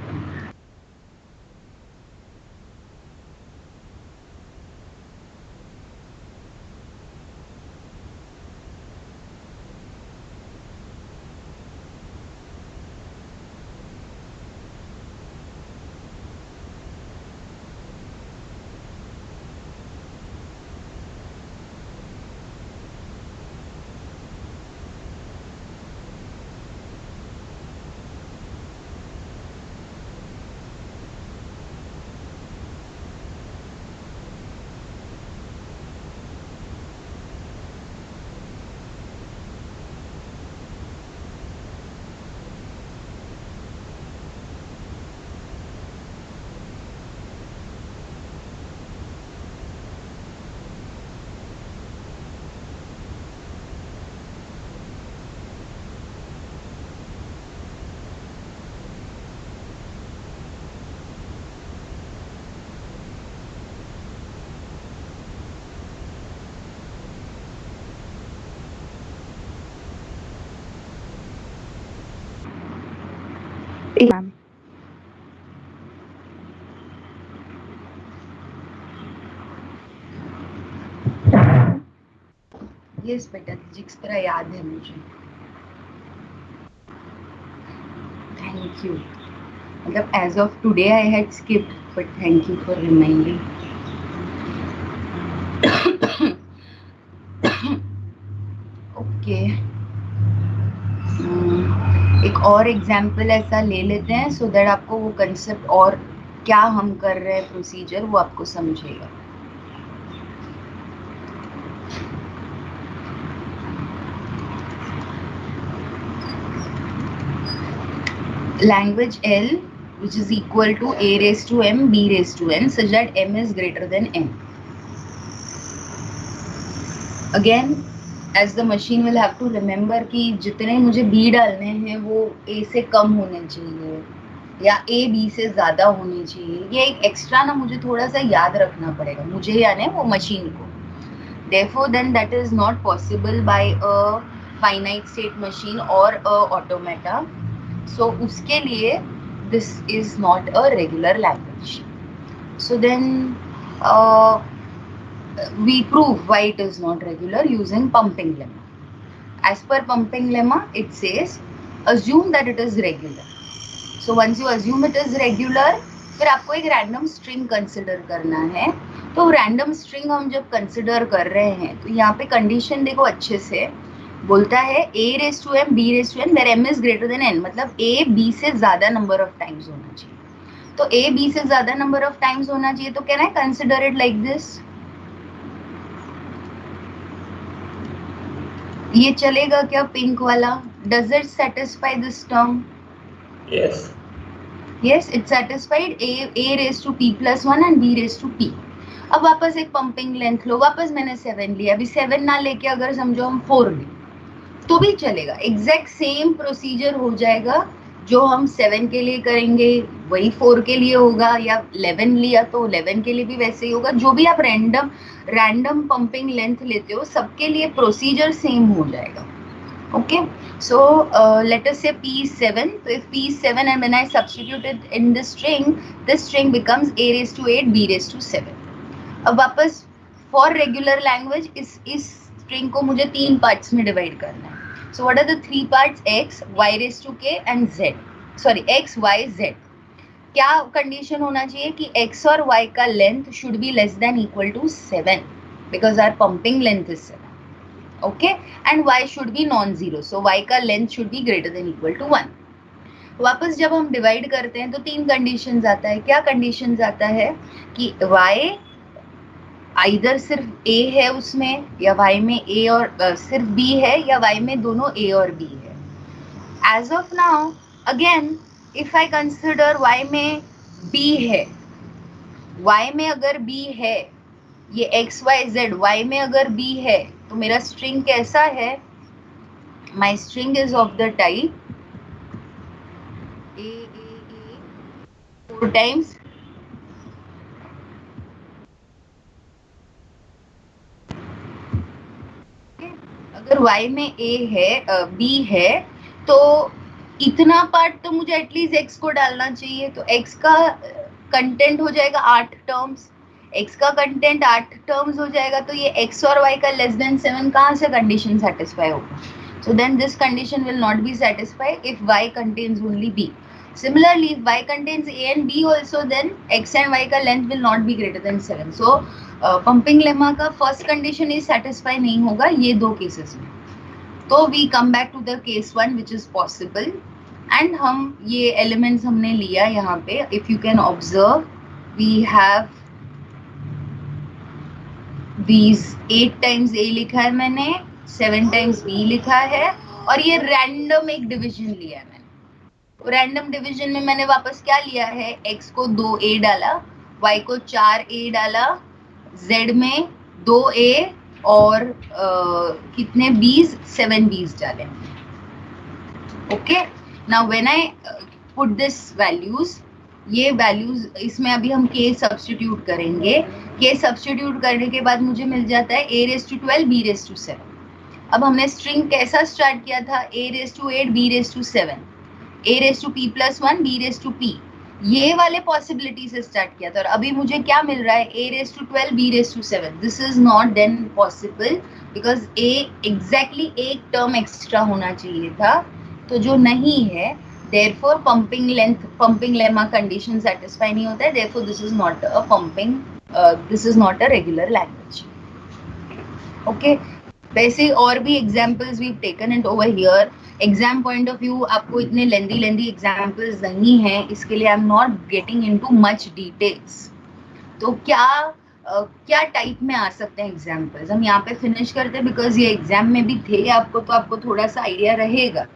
Ma'am. Yes, बेटा, physics पूरा याद है मुझे. Thank you. मतलब as of today I had skipped, but thank you for reminding. Okay. एक और एग्जाम्पल ऐसा ले लेते हैं so that आपको वो कंसेप्ट और क्या हम कर रहे हैं प्रोसीजर वो आपको समझेगा. Language L which is equal to a raised to m, b raised to n such that m is greater than n. Again, as the machine will have to remember कि जितने मुझे b डालने हैं वो a से कम होने चाहिए या a b से ज़्यादा होने चाहिए. ये एक एक्स्ट्रा ना मुझे थोड़ा सा याद रखना पड़ेगा, मुझे यानी वो मशीन को. Therefore, then that is not possible by a finite state machine or a automata. So उसके लिए this is not a regular language. So then we prove why it is not regular using pumping lemma. As per pumping lemma, it says assume that it is regular. So once you assume it is regular, फिर आपको एक random string consider करना है. तो random string हम जब consider कर रहे हैं तो यहाँ पे condition देखो अच्छे से बोलता है a raised to m, b raised to n where m is greater than n, मतलब a b से ज़्यादा number of times होना चाहिए. तो a b से ज़्यादा number of times होना चाहिए तो can I consider it like this? ये चलेगा क्या पिंक वाला? Does it satisfy this term? Yes. Yes, it satisfied a raised to p plus 1 and b raised to p. अब वापस एक पंपिंग लेंथ लो, वापस मैंने 7 लिया, अभी 7 ना लेके अगर समझो हम 4 लें तो भी चलेगा। एग्जैक्ट सेम प्रोसीजर हो जाएगा जो हम 7 के लिए करेंगे वही 4 के लिए होगा, या 11 लिया तो 11 के लिए भी वैसे ही होगा। जो भी आप रैंडम पंपिंग लेंथ लेते हो सबके लिए प्रोसीजर सेम हो जाएगा। Okay, so let us say P is 7. So if P is 7 and when I substitute it in this string becomes a raised to 8, b raised to 7. अब वापस for regular language इस string को मुझे 3 parts में divide करना है। So what are the 3 parts? X, y raised to k and z. Sorry, x, y, z. क्या condition होना चाहिए कि x और y का length should be less than equal to 7 because our pumping length is 7. Okay, and y should be non-zero, so y का length should be greater than equal to 1. वापस जब हम डिवाइड करते हैं तो 3 कंडीशंस आता है। क्या कंडीशंस आता है कि y आइदर सिर्फ a है उसमें, या y में a और सिर्फ b है, या y में दोनों a और b है। As of now, again, if I consider y में b है, y में अगर b है, ये x y z y में अगर b है तो मेरा स्ट्रिंग कैसा है? माई string is of the type a 4 times अगर y में a है b है तो इतना पार्ट तो मुझे एटलीस्ट x को डालना चाहिए। तो x का कंटेंट हो जाएगा 8 टर्म्स, x का कंटेंट 8 टर्म्स हो जाएगा, तो ये x और y का लेस देन 7 कहाँ से कंडीशन सेटिस्फाई होगा? So then this condition will not be satisfied if y contains only b. Similarly, if y contains a and b also, then x and y का length will not be greater than 7. So pumping lemma का first condition is satisfy नहीं होगा ये दो cases में। तो we come back to the case 1 which is possible, and हम ये एलिमेंट्स हमने लिया यहाँ पे। If you can observe we have these 8 times a लिखा है मैंने, 7 times b लिखा है, और ये रैंडम एक डिवीजन लिया है मैंने। रैंडम डिवीजन में मैंने वापस क्या लिया है? x को 2a डाला, y को 4a डाला, z में 2a और कितने b's? 7 b's डाले। Okay, now when I put this values, ये वैल्यूज इसमें अभी हम k सब्स्टिट्यूट करेंगे। k सब्स्टिट्यूट करने के बाद मुझे मिल जाता है a raised to 12, b raised to 7। अब हमने स्ट्रिंग कैसा स्टार्ट किया था? a raised to 8, b raised to 7, a raised to p plus 1, b raised to p, ये वाले पॉसिबिलिटी से स्टार्ट किया था। और अभी मुझे क्या मिल रहा है? a raised to 12, b raised to 7। This is not then possible because a exactly एक टर्म एक्स्ट्रा होना चाहिए था, तो जो नहीं है, therefore pumping lemma condition satisfy नहीं होता है, therefore this is not a this is not a regular language. Okay, वैसे और भी examples we've taken it over here. Exam point of view आपको इतने lengthy examples नहीं हैं, इसके लिए I'm not getting into much details. तो क्या टाइप में आ सकते हैं एग्जाम्पल्स, हम यहाँ पे फिनिश करते हैं बिकॉज ये एग्जाम में भी थे आपको, तो आपको थोड़ा सा आइडिया रहेगा।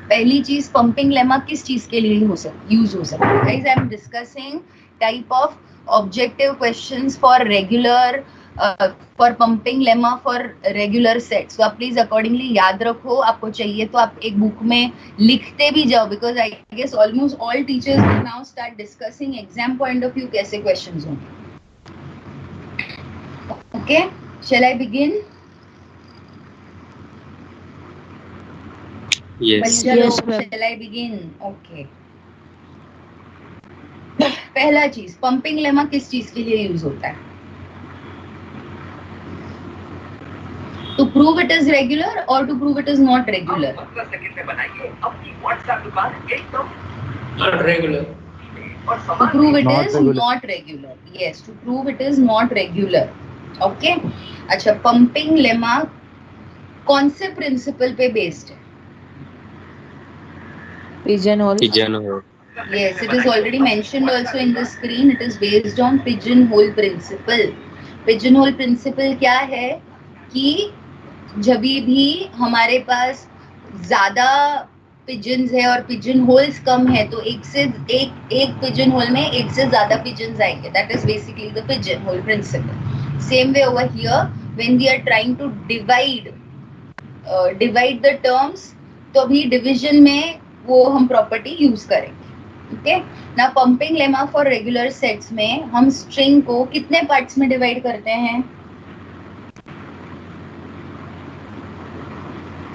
पहली चीज, पंपिंग लेमा किस चीज के लिए यूज हो सकता है? Guys, I am discussing type of objective questions for regular for pumping lemma for regular sets. तो आप प्लीज अकॉर्डिंगली याद रखो, आपको चाहिए तो आप एक बुक में लिखते भी जाओ, because I guess almost all teachers will now start discussing exam point of view कैसे क्वेश्चंस होंगे। Okay, shall I begin? Yes. Yes, ma'am. Shall I begin? Okay. पहला चीज, पंपिंग लेमा किस चीज के लिए यूज होता है? To prove it is regular और to prove it is not regular? Not regular. To prove it Not is regular. not regular. Yes, to prove it is not regular. Okay. अच्छा, pumping lemma कौन से principal पे based है? Pigeonhole. Pigeonhole. Yes, it is already mentioned also in the screen. It is based on pigeonhole principle. Pigeonhole principle क्या है कि जब भी हमारे पास ज्यादा पिजन्स है और पिजन होल्स कम है तो एक पिजन होल में एक से ज्यादा पिजन्स आएंगे. That is basically the pigeon hole principle. Same way over here when we are trying to divide the terms, तो अभी डिवीजन में वो हम प्रॉपर्टी यूज करेंगे. ओके. ना pumping lemma for regular sets में हम स्ट्रिंग को कितने पार्ट्स में डिवाइड करते हैं?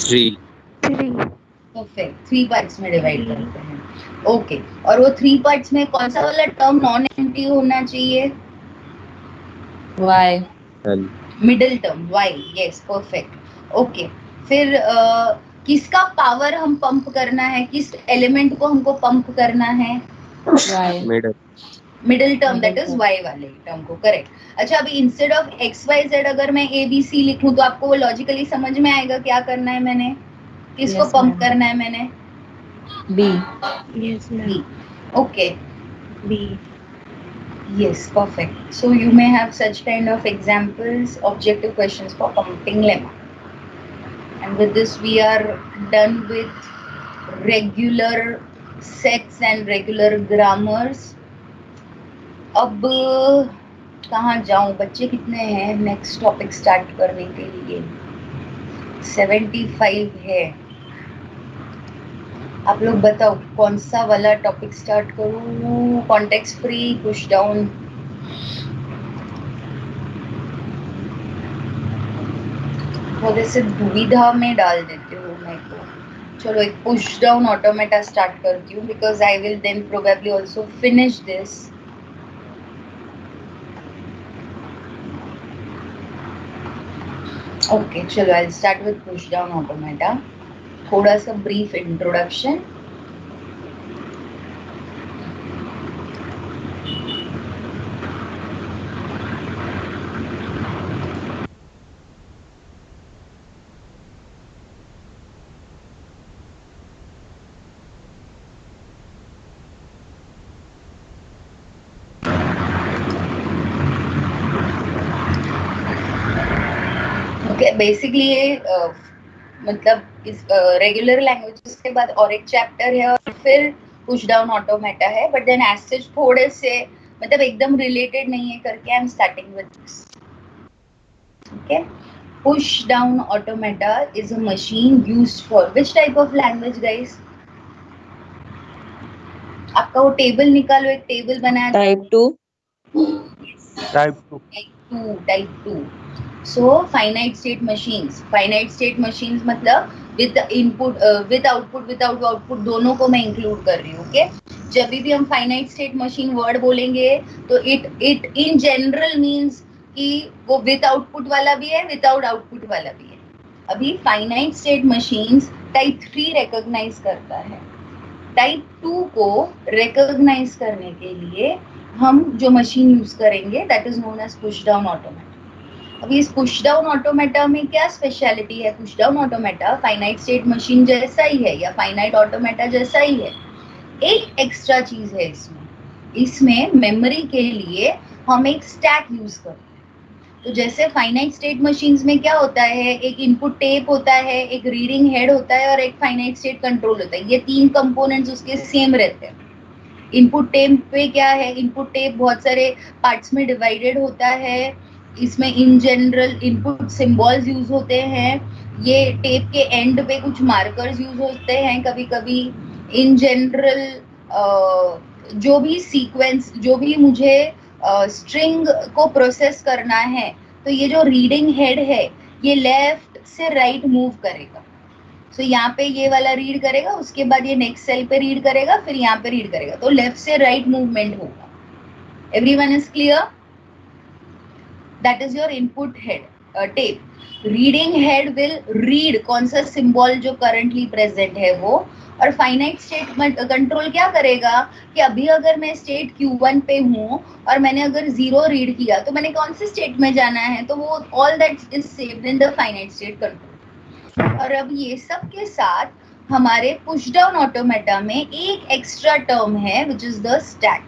3. परफेक्ट. 3 पार्ट्स में डिवाइड करते हैं. ओके. और वो 3 पार्ट्स में कौन सा वाला टर्म नॉन एम्प्टी होना चाहिए? Y. L. Middle term y. Yes, perfect. Okay. फिर किसका पावर हम पंप करना है? किस एलिमेंट को हमको पंप करना है? Y. Middle term, that is y वाले टर्म को. करेक्ट. अच्छा, अभी instead of x y z अगर मैं a b c लिखूं तो आपको वो लॉजिकली समझ में आएगा क्या करना है मैंने? किसको Yes, पंप ma'am. करना है मैंने? B. Yes, b. ma'am. Okay. B. Yes, perfect. So you may have such kind of examples, objective questions for pumping lemma. And with this we are done with regular sets and regular grammars. अब कहाँ जाऊँ? बच्चे कितने हैं next topic start करने के लिए? 75 है. आप लोग बताओ कौन सा वाला टॉपिक स्टार्ट करूँ? Context free, push down? थोड़े से दुविधा में डाल देती हूँ मैं को. चलो एक पुश डाउन ऑटोमेटा स्टार्ट करती हूँ because I will then probably also finish this. Okay, चलो I start with push down automata. थोड़ा सा ब्रीफ इंट्रोडक्शन. ओके, बेसिकली ये मतलब इस रेगुलर लैंग्वेजेस के बाद और एक चैप्टर है और फिर पुश डाउन ऑटोमेटा है. बट देन एज सच थोड़े से मतलब एकदम रिलेटेड नहीं है करके I am starting with this. Okay. Push down automata is a machine used for which type of language guys? आपका वो टेबल निकालो, एक टेबल बनाया. Type 2. Type 2. So finite state machines मतलब with input with output without output दोनों को मैं include कर रही हूँ. ओके. जब भी हम finite state machine वर्ड बोलेंगे तो it in general means कि वो with output वाला भी है, without output वाला भी है. अभी finite state machines type 3 recognize करता है. टाइप 2 को रिकॉग्नाइज करने के लिए हम जो मशीन यूज करेंगे that is known as push down automata. अभी इस पुश डाउन ऑटोमेटा में क्या स्पेशलिटी है? Push down automata finite state machine जैसा ही है या फाइनाइट ऑटोमेटा जैसा ही है. एक एक्स्ट्रा चीज है इसमें मेमोरी के लिए हम एक स्टैक यूज करते हैं. तो जैसे फाइनाइट स्टेट मशीन्स में क्या होता है, एक इनपुट टेप होता है, एक रीडिंग हेड होता है और एक फाइनाइट स्टेट कंट्रोल होता है. ये 3 कंपोनेंट्स उसके सेम रहते हैं. इनपुट टेप पे क्या है, इनपुट टेप बहुत सारे पार्ट्स में डिवाइडेड होता है. इसमें in general input symbols use होते हैं. ये टेप के एंड पे कुछ मार्कर्स यूज होते हैं कभी कभी. इन जनरल जो भी सीक्वेंस, जो भी मुझे स्ट्रिंग को प्रोसेस करना है तो ये जो रीडिंग हेड है ये लेफ्ट से राइट मूव करेगा. सो यहाँ पे ये वाला रीड करेगा, उसके बाद ये नेक्स्ट सेल पे रीड करेगा, फिर यहाँ पे रीड करेगा. तो लेफ्ट से राइट मूवमेंट होगा. Everyone is clear? That is your input head tape. Reading head will read कौन सा सिंबल जो करंटली प्रेजेंट है वो. और फाइनाइट स्टेट कंट्रोल क्या करेगा कि अभी अगर मैं स्टेट Q1 पे हूँ और मैंने अगर 0 रीड किया तो मैंने कौन से स्टेट में जाना है, तो वो all that is saved in the finite state control. और अब ये सब के साथ हमारे पुश डाउन ऑटोमेटा में एक एक्स्ट्रा टर्म है which is the stack.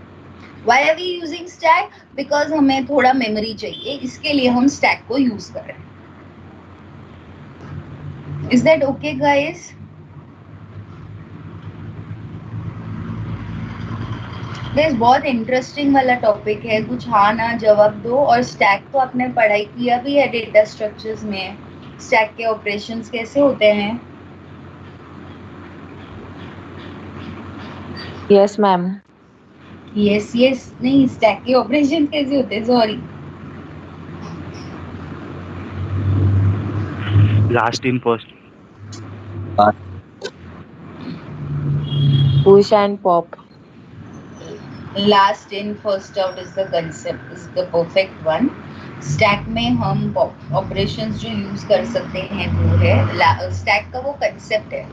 Why are we using stack? Because हमें थोड़ा मेमोरी चाहिए, इसके लिए हम स्टैक को यूज कर रहे हैं. Is that okay, guys? Guys बहुत इंटरेस्टिंग वाला टॉपिक है, कुछ हाँ ना जवाब दो। और स्टैक तो आपने पढ़ाई किया भी है डेटा स्ट्रक्चर्स में, स्टैक के ऑपरेशंस कैसे होते हैं। Yes ma'am. यस यस नहीं, स्टैक के ऑपरेशन कैसे होते हैं, sorry. Last in first. Push and pop. Last in first out is the concept, is the perfect one. Stack में हम ऑपरेशंस जो यूज कर सकते हैं वो है, स्टैक का वो कंसेप्ट है,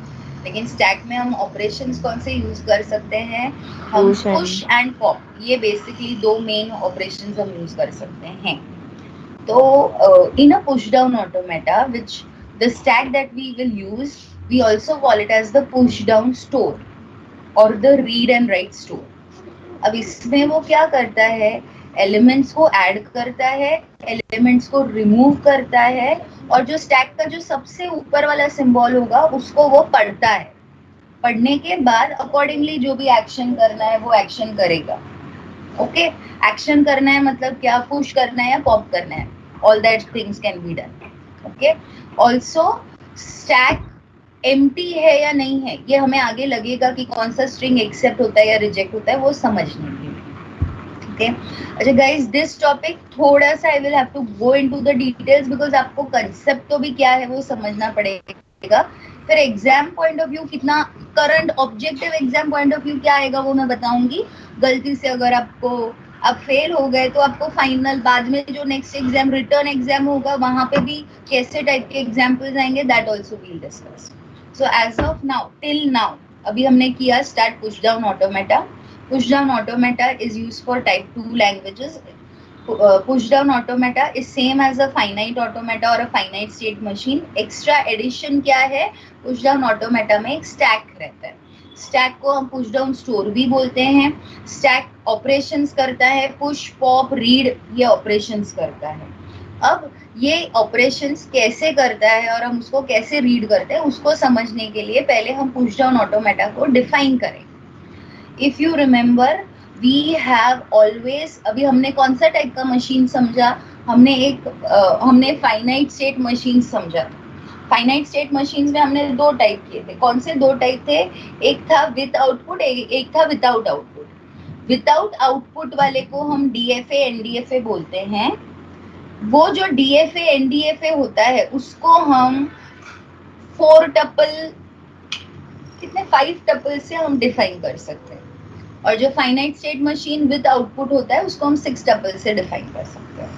लेकिन स्टैक में हम ऑपरेशंस कौन से यूज कर सकते हैं, हम पुश एंड पॉप, ये बेसिकली दो मेन ऑपरेशंस हम यूज कर सकते हैं। तो in a push down automata which the stack that we will use, we also call it as the push down store और the read and write store. अब इसमें वो क्या करता है, एलिमेंट्स को ऐड करता है, एलिमेंट्स को रिमूव करता है, और जो स्टैक का जो सबसे ऊपर वाला सिंबल होगा उसको वो पढ़ता है। पढ़ने के बाद अकॉर्डिंगली जो भी एक्शन करना है वो एक्शन करेगा। ओके, एक्शन करना है मतलब क्या, पुश करना है या पॉप करना है, all that things can be done. Okay, also stack empty है या नहीं है, ये हमें आगे लगेगा कि कौन सा स्ट्रिंग एक्सेप्ट होता है या रिजेक्ट होता है, वो समझने के लिए। ओके, अच्छा गाइस, दिस टॉपिक थोड़ा सा I will have to go into the details because आपको कंसेप्ट तो भी क्या है वो समझना पड़ेगा। फिर एग्जाम पॉइंट ऑफ व्यू कितना, current objective exam point of view क्या आएगा वो मैं बताऊंगी। गलती से अगर आप फेल हो गए तो आपको फाइनल बाद में जो नेक्स्ट एग्जाम रिटर्न एग्जाम होगा वहां पे भी कैसे टाइप के एग्जाम्पल्स आएंगे, that also will discuss. So as of now, till now, अभी हमने किया start push down automata. Push down automata is used for type 2 languages. Push down automata is same as a finite automata or a finite state machine. Extra addition क्या है, push down automata में एक stack रहता है। stack को हम push down store भी बोलते हैं। stack operations करता है, push, pop, read ये operations करता है। अब ये ऑपरेशंस कैसे करता है और हम उसको कैसे रीड करते हैं उसको समझने के लिए पहले हम पुश डाउन ऑटोमेटा को डिफाइन करें। If you remember, we have always, अभी हमने कौन सा टाइप का मशीन समझा, हमने फाइनाइट स्टेट मशीन समझा। फाइनाइट स्टेट मशीन्स में हमने दो टाइप किए थे। कौन से दो टाइप थे, एक था विद आउटपुट, एक था विदाउट आउटपुट। विदाउट आउटपुट वाले को हम डीएफए एनडीएफए बोलते हैं। वो जो डीएफए एनडीएफए होता है उसको हम 4 टपल, कितने 5 टपल से हम डिफाइन कर सकते हैं। और जो finite state machine with output होता है उसको हम 6 टपल से डिफाइन कर सकते हैं।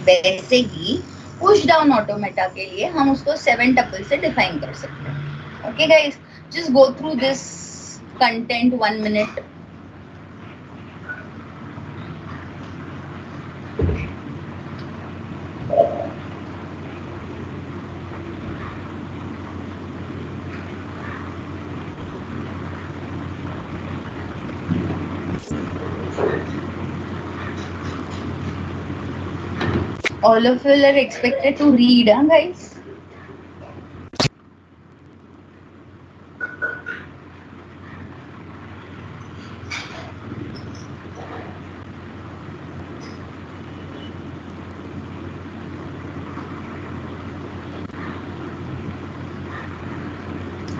वैसे ही पुश डाउन ऑटोमेटा के लिए हम उसको 7 टपल से डिफाइन कर सकते हैं। Okay guys, just go through this content 1 minute. All of you are expected to read, huh, guys?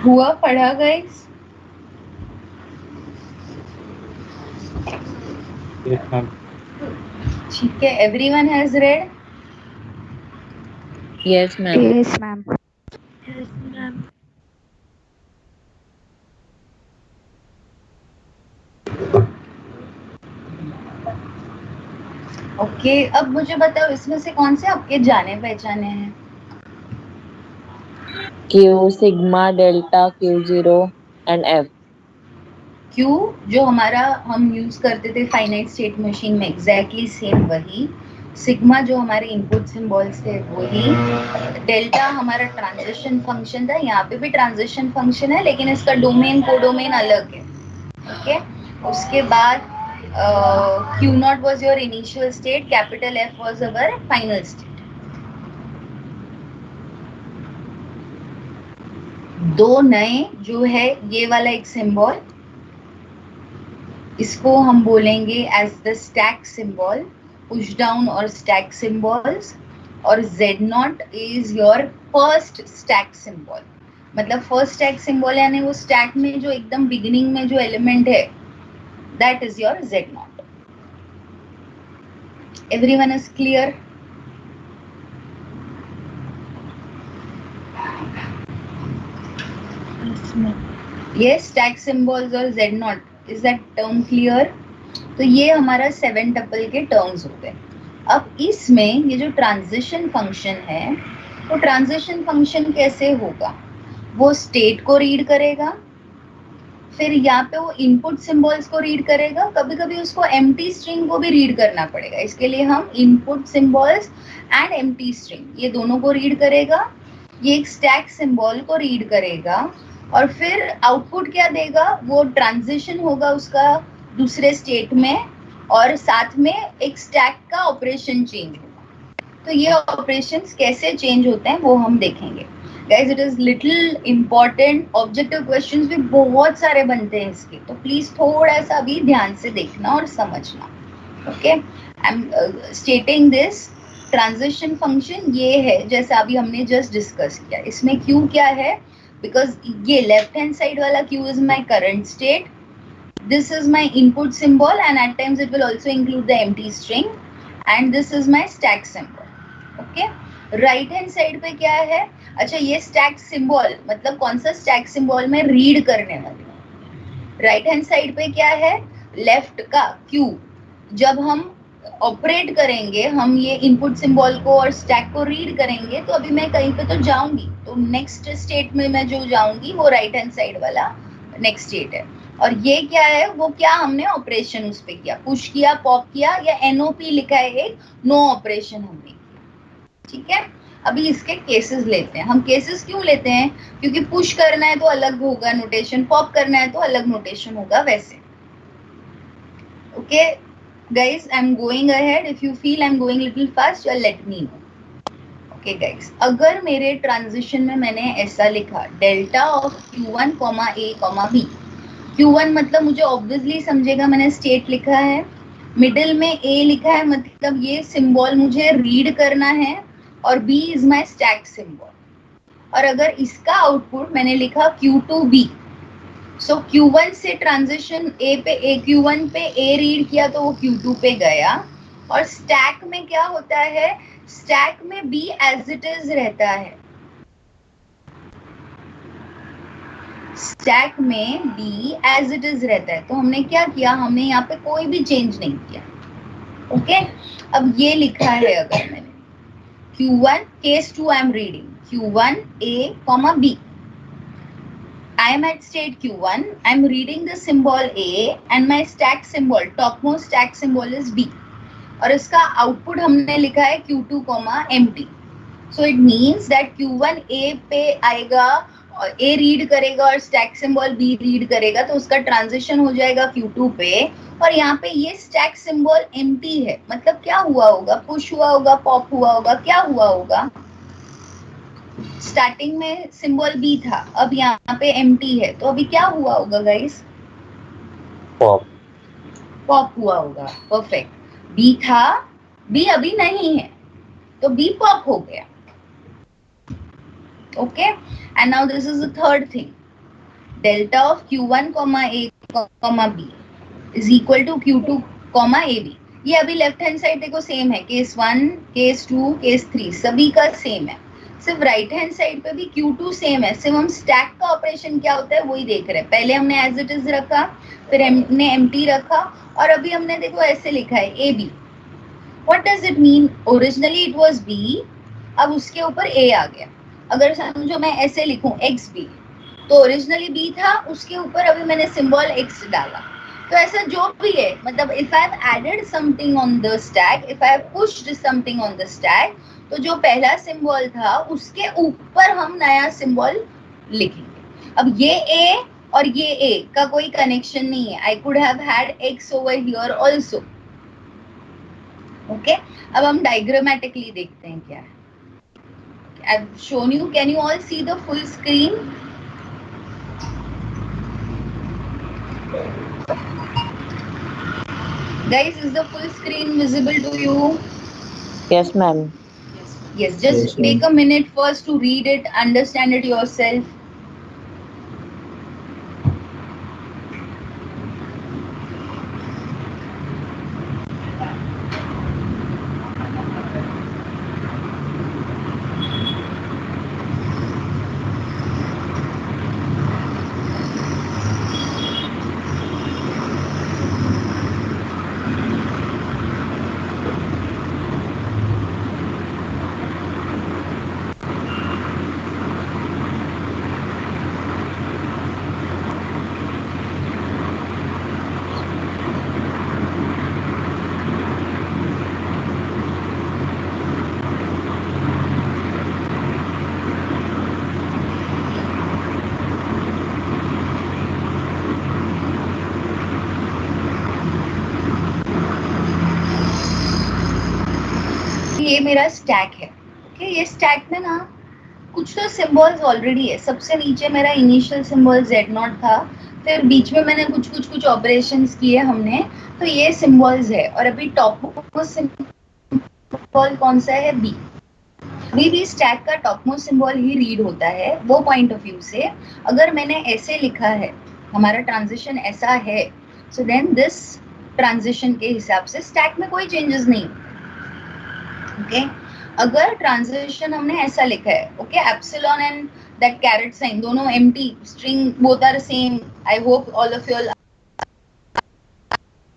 हुआ पढ़ा guys? Yes, ma'am. ठीक है, everyone has read? Yes ma'am. Yes, ma'am. Yes ma'am. Okay, अब मुझे बताओ इसमें से कौन से आपके जाने पहचाने हैं? Q, sigma, delta, Q0 and F. Q जो हमारा हम यूज करते थे फाइनाइट स्टेट मशीन में, एग्जैक्टली सेम वही। सिग्मा जो हमारे इनपुट सिंबल्स थे वही। डेल्टा हमारा ट्रांजिशन फंक्शन था, यहाँ पे भी ट्रांजिशन फंक्शन है लेकिन इसका डोमेन कोडोमेन अलग है। ओके, उसके बाद Q0 was your initial state, capital F was our final state. दो नए जो है ये वाला एक सिंबल, इसको हम बोलेंगे as the stack symbol, push down और स्टैक सिंबल्स, और Z0 is your first stack symbol. मतलब फर्स्ट स्टैक सिंबल यानी वो स्टैक में जो एकदम बिगिनिंग में जो एलिमेंट है, that is your Z0। Everyone is clear? ये स्टैक सिंबल्स और Z0, is that term clear? तो ये हमारा 7 टपल के टर्म्स हो गए। अब इसमें ये जो ट्रांजिशन फंक्शन है, तो ट्रांजिशन फंक्शन कैसे होगा? वो स्टेट को रीड करेगा, फिर यहाँ पे वो इनपुट सिंबल्स को रीड करेगा, कभी कभी उसको एम्प्टी स्ट्रिंग को भी रीड करना पड़ेगा, इसके लिए हम input symbols and empty string ये दोनों को रीड करेगा, ये एक स्टैक सिंबल को रीड करेगा, और फिर आउटपुट क्या देगा? वो ट्रांजिशन होगा उसका दूसरे स्टेट में, और साथ में एक स्टैक का ऑपरेशन चेंज होगा। तो ये ऑपरेशंस कैसे चेंज होते हैं वो हम देखेंगे। Guys it is little important, objective questions भी बहुत सारे बनते हैं इसके, तो प्लीज थोड़ा सा भी ध्यान से देखना और समझना। Okay, I am स्टेटिंग this transition function ये है जैसा अभी हमने जस्ट डिस्कस किया। इसमें क्यू क्या है? बिकॉज ये लेफ्ट हैंड साइड वाला Q is my current state, this is my input symbol and at times it will also include the empty string, and this is my stack symbol. okay, right hand side पे क्या है? अच्छा, ये stack symbol मतलब कौन सा stack symbol में read करने वाली। राइट हैंड साइड पे क्या है? लेफ्ट का Q। जब हम ऑपरेट करेंगे, हम ये इनपुट सिंबल को और स्टैक को रीड करेंगे, तो अभी मैं कहीं पे तो जाऊंगी, तो नेक्स्ट स्टेट में मैं जो जाऊंगी वो राइट हैंड साइड वाला नेक्स्ट स्टेट है। और ये क्या है? वो क्या हमने ऑपरेशन उस पे किया, पुश किया, पॉप किया, या एनओपी लिखा है एक, नो ऑपरेशन हमने किया। ठीक है, अभी इसके केसेस लेते हैं। हम केसेस क्यों लेते हैं? क्योंकि पुश करना है तो अलग होगा नोटेशन, पॉप करना है तो अलग नोटेशन होगा वैसे। Okay guys, I am going ahead, if you feel I am going little fast you let me no. Okay guys, अगर मेरे ट्रांजिशन में मैंने ऐसा लिखा delta of Q1, A, B, Q1 मतलब मुझे ऑब्वियसली समझेगा मैंने स्टेट लिखा है, मिडिल में A लिखा है मतलब ये सिंबल मुझे रीड करना है, और B is my stack symbol. और अगर इसका आउटपुट मैंने लिखा Q2B, सो Q1 से ट्रांजिशन A पे Q1 पे A रीड किया तो वो Q2 पे गया, और स्टैक में क्या होता है? स्टैक में B एज इट इज रहता है, स्टैक में B एज इट इज रहता है। तो हमने क्या किया? हमने यहाँ पे कोई भी चेंज नहीं किया। ओके, अब ये लिखा है अगर मैंने Q1 case 2 I am reading Q1 A, B, I am at state Q1, I am reading the symbol A and my stack symbol, topmost stack symbol is B, और इसका आउटपुट हमने लिखा है Q2, empty. So it means that Q1 A पे आएगा, और A read करेगा और स्टैक सिंबल B रीड करेगा, तो उसका ट्रांजिशन हो जाएगा Q2 पे, और यहाँ पे ये स्टैक सिंबल एम्प्टी है। मतलब क्या हुआ होगा? पुश हुआ होगा, पॉप हुआ होगा, क्या हुआ होगा? स्टार्टिंग में सिंबल B था, अब यहाँ पे एम्प्टी है, तो अभी क्या हुआ होगा गाइस? पॉप। पॉप हुआ होगा। परफेक्ट। B था, B अभी नहीं है, तो B पॉप हो गया। Okay, and now this is the third thing. Delta of Q1, A, B is equal to Q2, AB. ये अभी लेफ्ट हैंड साइड देखो सेम है, केस 1, केस 2, केस 3 सभी का सेम है। सिर्फ राइट हैंड साइड पे भी Q2 सेम है, सिर्फ हम स्टैक का ऑपरेशन क्या होता है वही देख रहे हैं। पहले हमने एज इट इज रखा, फिर हमने एम्प्टी रखा, और अभी हमने देखो ऐसे लिखा है AB। What does it mean? Originally it was B, अब उसके ऊपर A आ गया। अगर समझो मैं ऐसे लिखूं XB, तो ओरिजिनली B था, उसके ऊपर अभी मैंने सिंबल X डाला। तो ऐसा जो भी है, मतलब if I have added something on the stack, if I have pushed something on the stack, तो जो पहला सिंबल था उसके ऊपर हम नया सिंबल लिखेंगे। अब ये A और ये A का कोई कनेक्शन नहीं है। I could have had X over here also. Okay, अब हम डायग्रामेटिकली देखते हैं क्या है। I've shown you, can you all see the full screen? Guys, is the full screen visible to you? Yes, ma'am. Yes, just Yes, ma'am. take a minute first to read it, understand it yourself. ये मेरा stack है, okay. ये stack में ना कुछ तो symbols already है। सबसे नीचे मेरा इनिशियल सिंबल Z0 था, फिर बीच में मैंने कुछ ऑपरेशंस किए हमने, तो ये सिंबल्स है। और अभी टॉप मोस्ट सिंबल कौन सा है? B। अभी भी स्टैक का टॉप मोस्ट सिंबल ही रीड होता है वो पॉइंट ऑफ व्यू से। अगर मैंने ऐसे लिखा है, हमारा ट्रांजिशन ऐसा है, सो देन दिस ट्रांजिशन के हिसाब से स्टैक में कोई चेंजेस नहीं, ओके। अगर ट्रांजिशन हमने ऐसा लिखा है, okay, epsilon and that caret sign दोनों empty string both are same. I hope all of you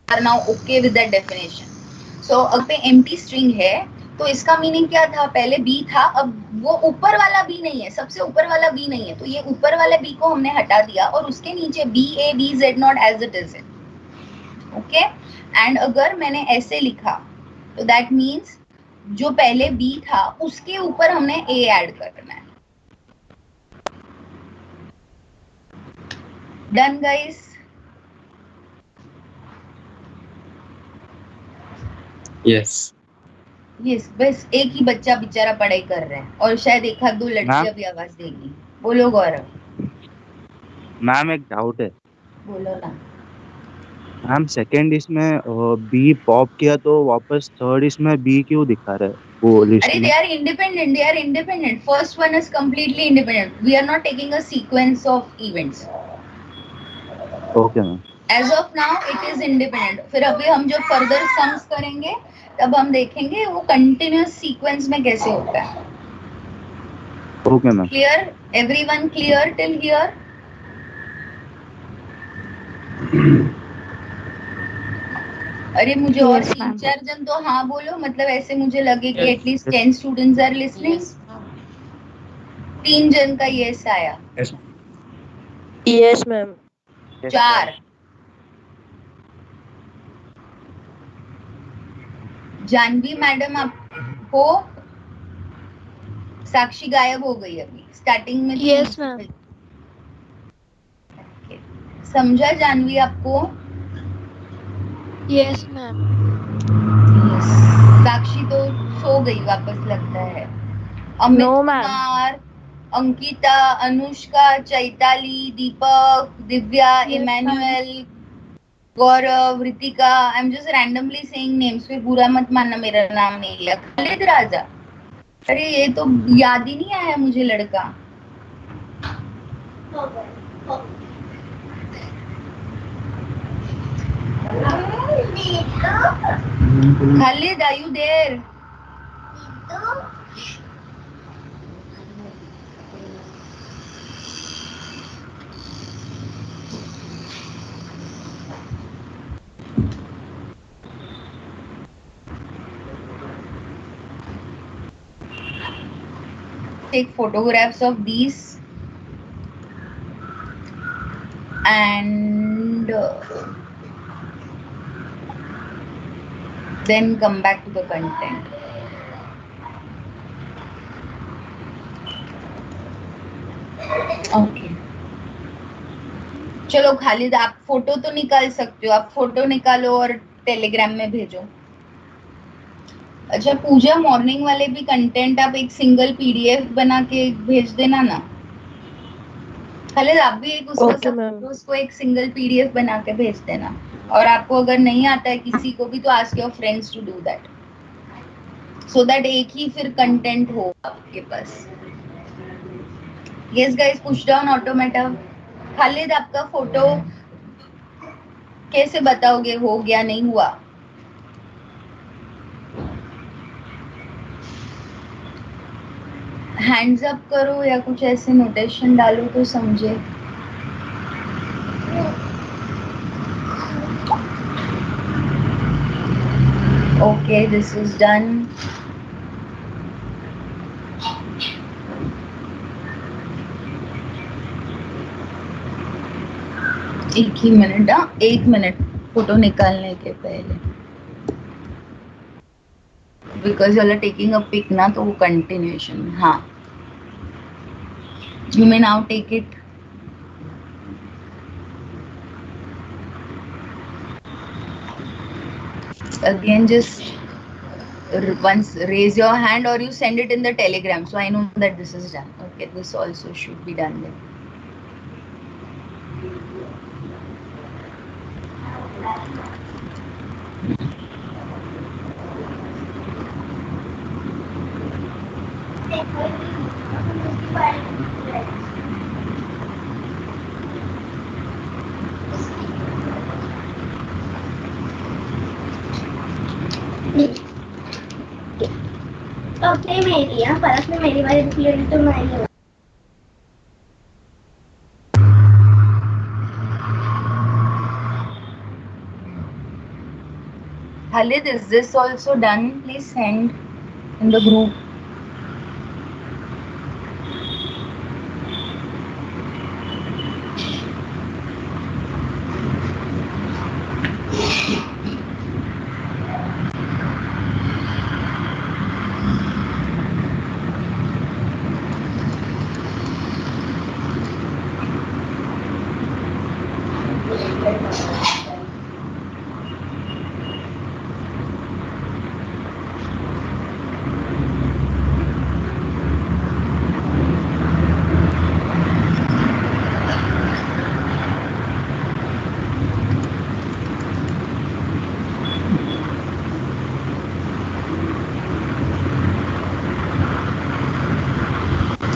are now okay with that definition. So अब पे एम्प्टी स्ट्रिंग है तो इसका मीनिंग क्या था? पहले बी था, अब वो ऊपर वाला बी नहीं है, सबसे ऊपर वाला बी नहीं है, तो ये ऊपर वाले बी को हमने हटा दिया और उसके नीचे b a b Z0 as it is, okay. And अगर मैंने ऐसे लिखा तो दैट मीन्स जो पहले B था उसके ऊपर हमने A ऐड करना है। Done guys? यस यस, बस एक ही बच्चा बेचारा पढ़ाई कर रहा है और शायद एक आध दो लड़कियां भी आवाज देगी। बोलो गौरव। मैम एक डाउट है। बोलो ना। मैम सेकेंड इसमें बी पॉप किया तो वापस थर्ड इसमें बी क्यों दिखा रहा है वो लिस्ट अरे में? they are independent. First one is completely independent. We are not taking a sequence of events. Okay ma'am. As of now it is independent. फिर अभी हम जो further sums करेंगे तब हम देखेंगे वो continuous sequence में कैसे होता है। Okay ma'am. Clear? Everyone clear till here? अरे मुझे और Yes, ma'am. 3-4 जन तो हाँ बोलो, मतलब ऐसे मुझे लगे कि एटलीस्ट 10 स्टूडेंट्स आर लिसनिंग। 3 जन का यस आया। Yes, ma'am. 4 जानवी मैडम आप हो? साक्षी गायब हो गई अभी स्टार्टिंग में। Yes, ma'am. समझा जानवी आपको? Yes, ma'am. साक्षी तो सो गई वापस लगता है। Amit No, ma'am. Kumar, Ankita, Anushka, Chaitali, Deepak, Divya, Yes, Emmanuel, Gaurav, Ritika. I am just randomly saying names, फिर बुरा मत मानना मेरा नाम नहीं लिया। खालिद राजा, अरे ये तो याद ही नहीं आया मुझे लड़का। Khalid, are you there? Take photographs of these and then come back to the content. Okay. चलो खालिद, आप फोटो तो निकाल सकते हो, आप फोटो निकालो और टेलीग्राम में भेजो। अच्छा पूजा, मॉर्निंग वाले भी कंटेंट आप एक सिंगल PDF बना के भेज देना ना। खालिद आप भी एक उसको Okay, सब ma'am. फोटोज को एक सिंगल पीडीएफ बना के भेज देना, और आपको अगर नहीं आता है किसी को भी तो ask your friends to do that, so that एक ही फिर कंटेंट हो आपके पास। Yes guys, push down automata. Khalid आपका फोटो कैसे बताओगे हो गया नहीं हुआ? हैंड्स अप करो या कुछ ऐसे नोटेशन डालो तो समझे। Okay, this is done. एक ही मिनट, हाँ 1 मिनट फोटो निकालने के पहले, because you are taking a pick ना, तो वो कंटिन्यूएशन। हाँ, you may now take it. Again, just once raise your hand or you send it in the telegram, so I know that this is done. Okay, this also should be done then. अपने मेरी है, पर अपने मेरी वाली दुखी तो मैं ही। Khalid, is this also done? Please send in the group.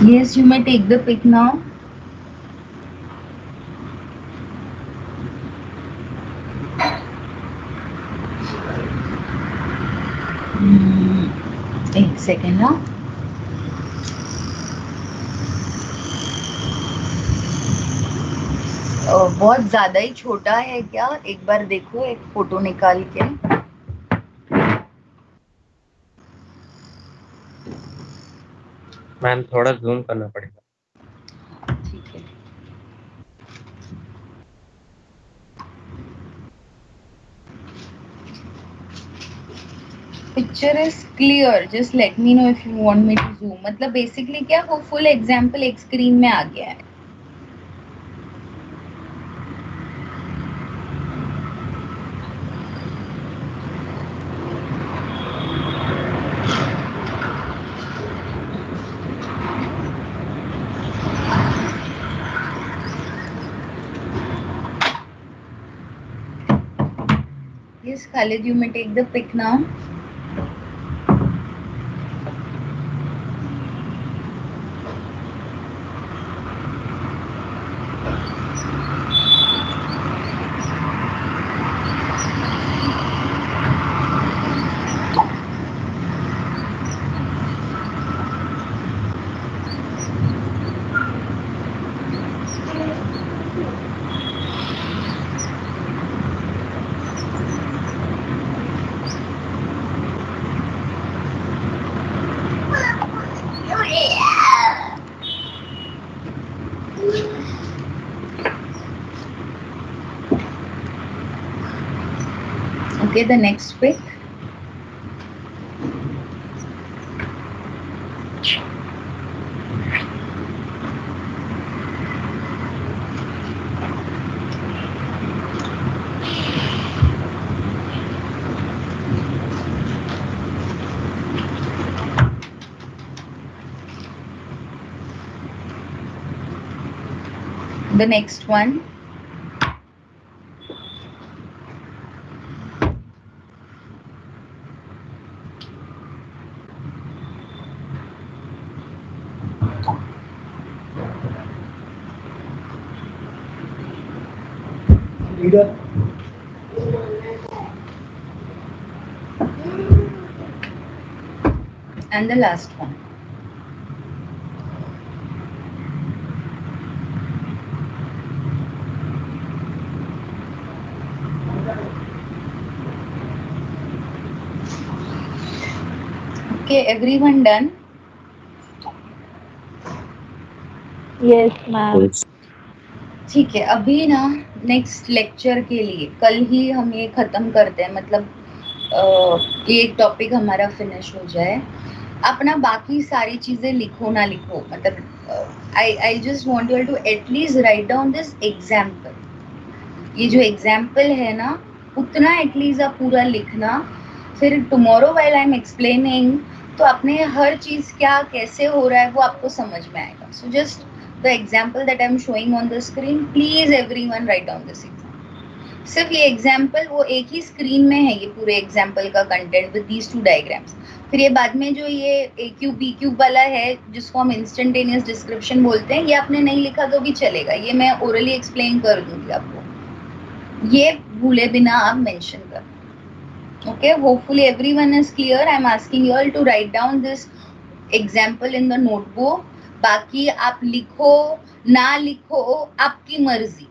Yes, you may take the pic now. एक सेकेंड ना, बहुत ज्यादा ही छोटा है क्या? एक बार देखो, एक फोटो निकाल के। मैम थोड़ा जूम करना पड़ेगा। ठीक है। Picture is clear, just let me know if you want me to zoom. मतलब बेसिकली क्या, वो फुल एग्जांपल एक स्क्रीन में आ गया है। Yes, Khalid, you may take the pic now. Okay, the next pic. The next one. And the last one. Okay, everyone done? Yes, ma'am. ठीक है, अभी ना नेक्स्ट लेक्चर के लिए कल ही हम ये खत्म करते हैं, मतलब ये एक टॉपिक हमारा फिनिश हो जाए। अपना बाकी सारी चीजें लिखो ना लिखो, मतलब I just want you to at least write down this example. ये जो एग्जाम्पल है ना, उतना एटलीस्ट आप पूरा लिखना। फिर tomorrow while I am explaining तो अपने हर चीज क्या कैसे हो रहा है वो आपको समझ में आएगा। So just the example that I am showing on the screen, please everyone right down this example. सिर्फ ये एग्जाम्पल वो एक ही स्क्रीन में है, ये पूरे एग्जाम्पल का कंटेंट विद दीज 2 डायग्राम्स। फिर ये बाद में जो ये ए क्यूब बी क्यूब वाला है जिसको हम इंस्टेंटेनियस डिस्क्रिप्शन बोलते हैं, ये आपने नहीं लिखा तो भी चलेगा, ये मैं ओरली एक्सप्लेन कर दूंगी आपको, ये भूले बिना आप मेंशन कर। Okay, hopefully everyone is clear. I'm asking you all to write down this example in the notebook. बाकी आप लिखो ना लिखो आपकी मर्जी।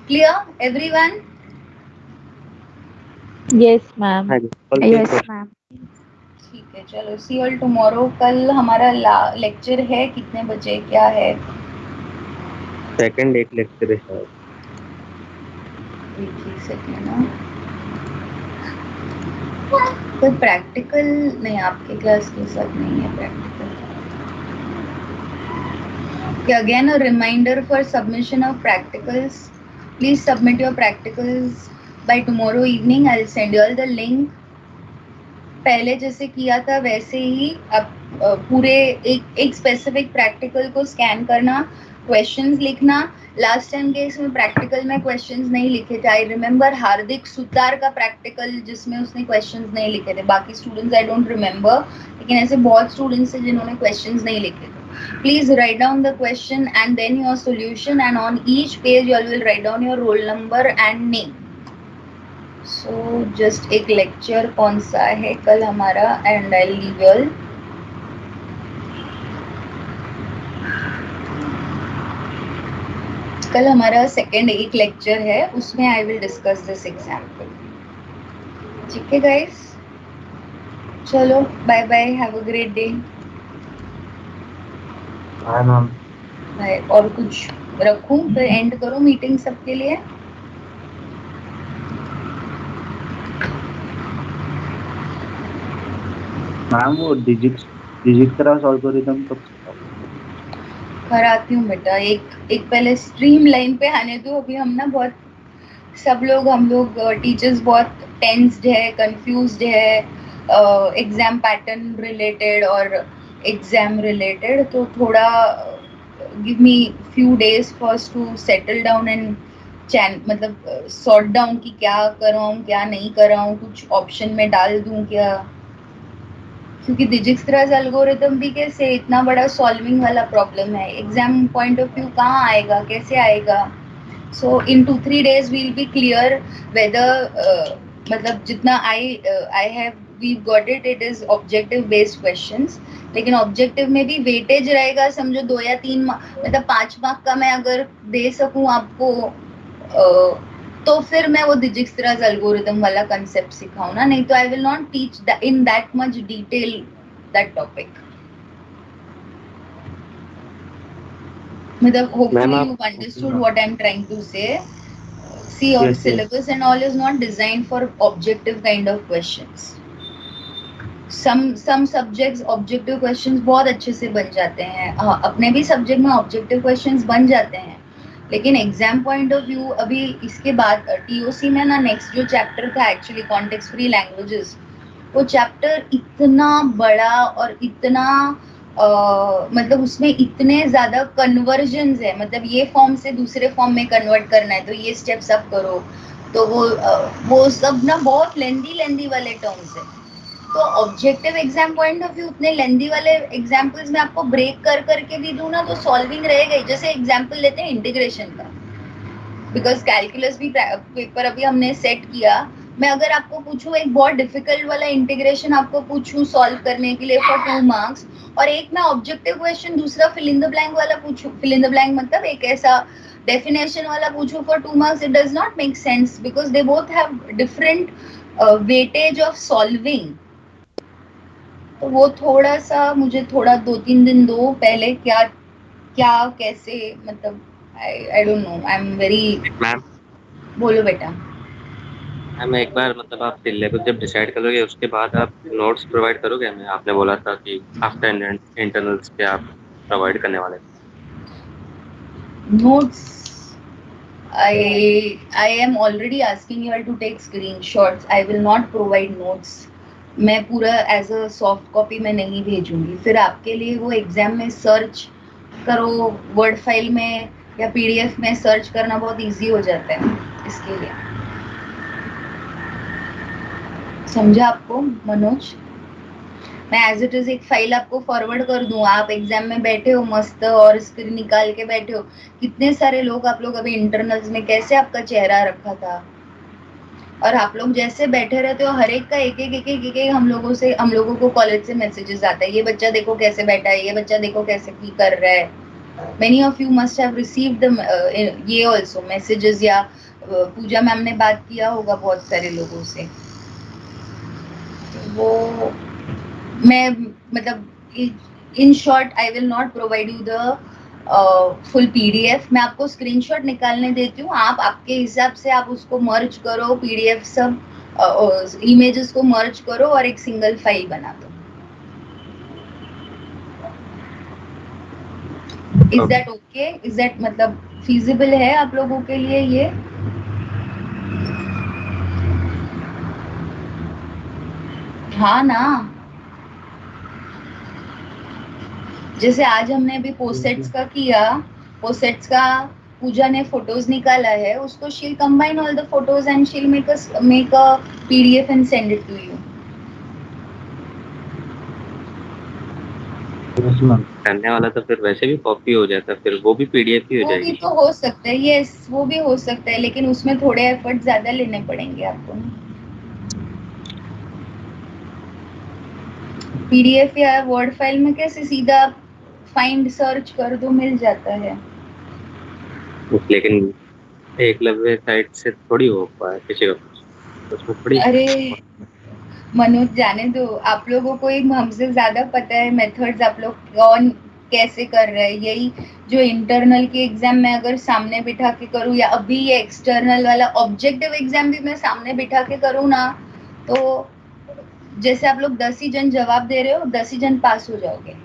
Clear, everyone? Yes, ma'am. Yes, ma'am. ठीक है, चलो see you all tomorrow। कल हमारा लेक्चर है कितने बजे, क्या है? सेकंड एक लेक्चर है। एक ही सेकंड ना, कोई प्रैक्टिकल नहीं आपके क्लास के साथ नहीं है practical. Again a reminder for submission of practicals, please submit your practicals by tomorrow evening. I will send you all the link. पहले जैसे किया था वैसे ही अब पूरे एक स्पेसिफिक प्रैक्टिकल को स्कैन करना, क्वेश्चंस लिखना। लास्ट टाइम के इसमें प्रैक्टिकल में क्वेश्चंस नहीं लिखे थे। आई रिमेम्बर हार्दिक सुतार का प्रैक्टिकल जिसमें उसने क्वेश्चंस नहीं लिखे थे, बाकी स्टूडेंट्स आई डोंट रिमेम्बर, लेकिन ऐसे बहुत स्टूडेंट्स हैं जिन्होंने क्वेश्चंस नहीं लिखे थे। Please write down the question and then your solution, and on each page you will write down your roll number and name. So just एक लेक्चर कौन सा है कल हमारा, and I leave you all. कल हमारा सेकेंड एक lecture है, उसमें I will discuss this example. ठीक है गाइस, चलो bye bye, have a great day. Bye ma'am. Bye. और कुछ रखूं फिर एंड करो मीटिंग सबके लिए? मैम वो डिजिक्रास एल्गोरिथम तो कराती हूँ बेटा, एक पहले स्ट्रीम लाइन पे आने दो। अभी हम ना बहुत हम लोग टीचर्स बहुत टेंस्ड है, कंफ्यूज्ड है एग्जाम पैटर्न रिलेटेड और एग्जाम रिलेटेड। तो थोड़ा give me few days first to settle down and मतलब सॉर्ट डाउन कि क्या कर रहा हूँ क्या नहीं कर रहा हूँ, कुछ ऑप्शन में डाल दूँ क्या, क्योंकि डिजिक्रास एल्गोरिथम भी कैसे इतना बड़ा सॉल्विंग वाला प्रॉब्लम है, एग्जाम पॉइंट ऑफ व्यू कहाँ आएगा, कैसे आएगा। सो इन 2-3 days we'll be clear whether मतलब जितना I have we got it is objective based questions, लेकिन ऑब्जेक्टिव में भी वेटेज रहेगा, समझो 2 या 3 मतलब 5 मार्क का मैं अगर दे सकूं आपको तो फिर मैं वो डिजिक्रास एल्गोरिथम वाला कंसेप्ट सिखाऊं ना, नहीं तो I will not teach in that much detail that topic. मतलब hopefully you've understood what I'm trying to say. See, your syllabus and all is not designed for objective kind of questions. Some subjects objective questions बहुत अच्छे से बन जाते हैं, अपने भी subject में objective questions बन जाते हैं, लेकिन एग्जाम पॉइंट ऑफ व्यू अभी इसके बाद टीओसी में ना नेक्स्ट जो चैप्टर था एक्चुअली कॉन्टेक्स्ट फ्री लैंग्वेजेस, वो चैप्टर इतना बड़ा और इतना मतलब उसमें इतने ज्यादा कन्वर्जन्स है, मतलब ये फॉर्म से दूसरे फॉर्म में कन्वर्ट करना है तो ये स्टेप्स आप करो, तो वो सब ना बहुत लेंदी वाले टर्म्स है। तो objective exam point of view उतने लेंदी वाले एग्जाम्पल्स में आपको ब्रेक कर करके भी दूं ना तो सॉल्विंग रहेगा ही। जैसे एग्जाम्पल लेते हैं इंटीग्रेशन का, बिकॉज कैलकुलस भी पेपर अभी हमने सेट किया। मैं अगर आपको पूछूं एक बहुत डिफिकल्ट वाला इंटीग्रेशन आपको पूछूं सॉल्व करने के लिए फॉर 2 मार्क्स, और एक मैं ऑब्जेक्टिव क्वेश्चन दूसरा फिल इन द ब्लैंक वाला पूछूं, फिल इन द ब्लैंक मतलब एक ऐसा डेफिनेशन वाला पूछूं for 2 marks, it does not make sense because they both have different weightage of solving. तो वो थोड़ा सा मुझे थोड़ा 2-3 दिन दो पहले, क्या क्या कैसे, मतलब I don't know, I am very. Ma'am बोलो बेटा। मैम एक बार मतलब आप सिलेबस जब डिसाइड करोगे उसके बाद आप नोट्स प्रोवाइड करोगे हमें? आपने बोला था कि आफ्टर इंटरनल्स के आप प्रोवाइड करने वाले थे। Notes, I am already asking you all to take screenshots. I will not provide notes. मैं पूरा एज अ सॉफ्ट कॉपी में नहीं भेजूंगी, फिर आपके लिए वो एग्जाम में सर्च करो वर्ड फाइल में या पीडीएफ में सर्च करना बहुत इजी हो जाता है, इसके लिए। समझा आपको मनोज? मैं एज इट इज एक फाइल आपको फॉरवर्ड कर दूं, आप एग्जाम में बैठे हो मस्त और स्क्रीन निकाल के बैठे हो। कितने सारे लोग आप लोग अभी इंटरनल्स में कैसे आपका चेहरा रखा था, और आप लोग जैसे बैठे रहते हो हर एक का एक हम लोगों को कॉलेज से मैसेजेस आता है, ये बच्चा देखो कैसे बैठा है, ये बच्चा देखो कैसे की कर रहा है। Many of you must have received ये ऑल्सो मैसेजेस, या पूजा मैम ने बात किया होगा बहुत सारे लोगों से। वो मैं मतलब in short I will not provide you the full PDF. मैं आपको स्क्रीनशॉट निकालने देती हूँ, आप आपके हिसाब से आप उसको मर्ज करो, पीडीएफ सब इमेजेस को मर्ज करो और एक सिंगल फाइल बना दो। Is that okay? Is that मतलब फीजिबल है आप लोगों के लिए ये? हाँ ना। जैसे आज हमने अभी पोस्टेट्स का किया, पोस्टेट्स का पूजा ने फोटोज निकाला है, उसको she'll combine all the photos and she'll make a PDF and send it to you. करने वाला तो फिर वैसे भी कॉपी हो जाता, फिर वो भी पीडीएफ ही हो वो भी जाएगी। तो हो सकता है, यस वो भी हो सकता है, लेकिन उसमें थोड़े एफर्ट ज्यादा लेने पड़ेंगे आपको। पीडीएफ या वर्ड फाइल में कैसे सीधा फाइंड सर्च कर दो मिल जाता है। लेकिन एकलव्य साइट से थोड़ी हो पाया किसी का कुछ, उसमें थोड़ी। अरे मनोज जाने दो, आप लोगों को एक हमसे ज्यादा पता है मेथड्स आप लोग कौन कैसे कर रहे हैं। यही जो इंटरनल के एग्जाम में अगर सामने बिठा के करूँ, या अभी ये एक्सटर्नल वाला ऑब्जेक्टिव एग्जाम भी मैं सामने बिठा के करूँ ना, तो जैसे आप लोग 10 ही जन जवाब दे रहे हो, 10 ही जन पास हो जाओगे।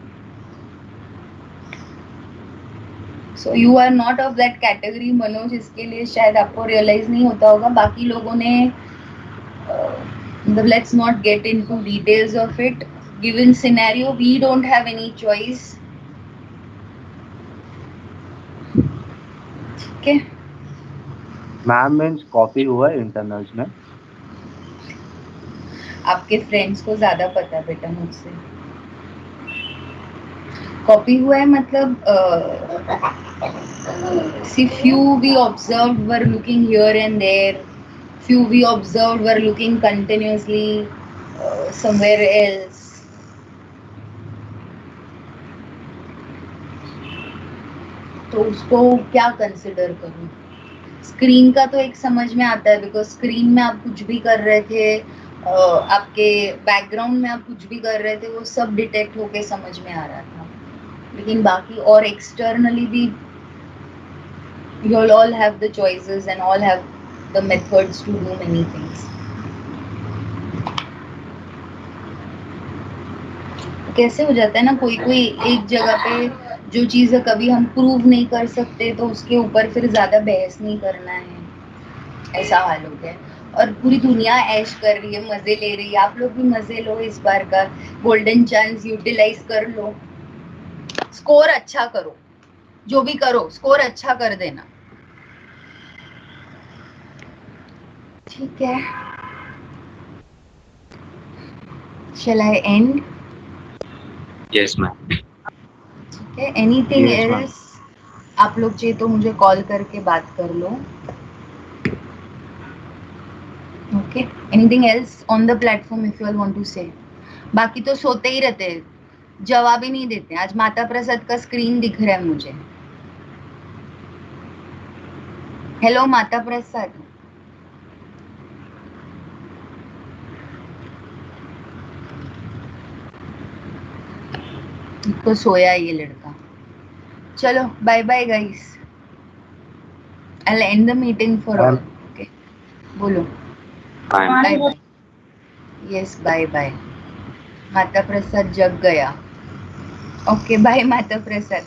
So you are not of that category Manoj, इसके लिए शायद आपको रियलाइज नहीं होता होगा। बाकी लोगों ने let's not get into details of it. Given scenario, we don't have any choice. Okay. Ma'am means copy हुआ है इंटरनल्स में? आपके फ्रेंड्स को ज्यादा पता बेटा मुझसे। कॉपी हुआ है मतलब see few we observed were looking here and there, few we observed were looking continuously somewhere else. तो उसको क्या कंसिडर करूं? स्क्रीन का तो एक समझ में आता है, बिकॉज स्क्रीन में आप कुछ भी कर रहे थे, आपके बैकग्राउंड में आप कुछ भी कर रहे थे, वो सब डिटेक्ट होके समझ में आ रहा था। लेकिन बाकी और एक्सटर्नली भी you all have the choices and all have the methods to do many things. कैसे हो जाता है ना, कोई कोई एक जगह पे जो चीज़ कभी हम प्रूव नहीं कर सकते तो उसके ऊपर फिर ज्यादा बहस नहीं करना है, ऐसा हाल हो गया। और पूरी दुनिया ऐश कर रही है, मजे ले रही है, आप लोग भी मजे लो इस बार का गोल्डन चांस यूटिलाइज कर लो। स्कोर अच्छा करो, जो भी करो स्कोर अच्छा कर देना, ठीक है? Shall I end? Yes ma'am. ठीक है, एनीथिंग Yes, ma'am. एल्स आप लोग चाहिए तो मुझे कॉल करके बात कर लो, okay? Anything else on the platform if you all want to say? बाकी तो सोते ही रहते हैं, जवाब ही नहीं देते। आज माता प्रसाद का स्क्रीन दिख रहा है मुझे। हेलो माता प्रसाद, तो सोया ये लड़का। चलो bye bye guys, I'll end the meeting for all. Okay, बोलो bye. Bye bye. Yes bye bye. Mata Prasad जग गया। ओके बाय माता प्रसाद।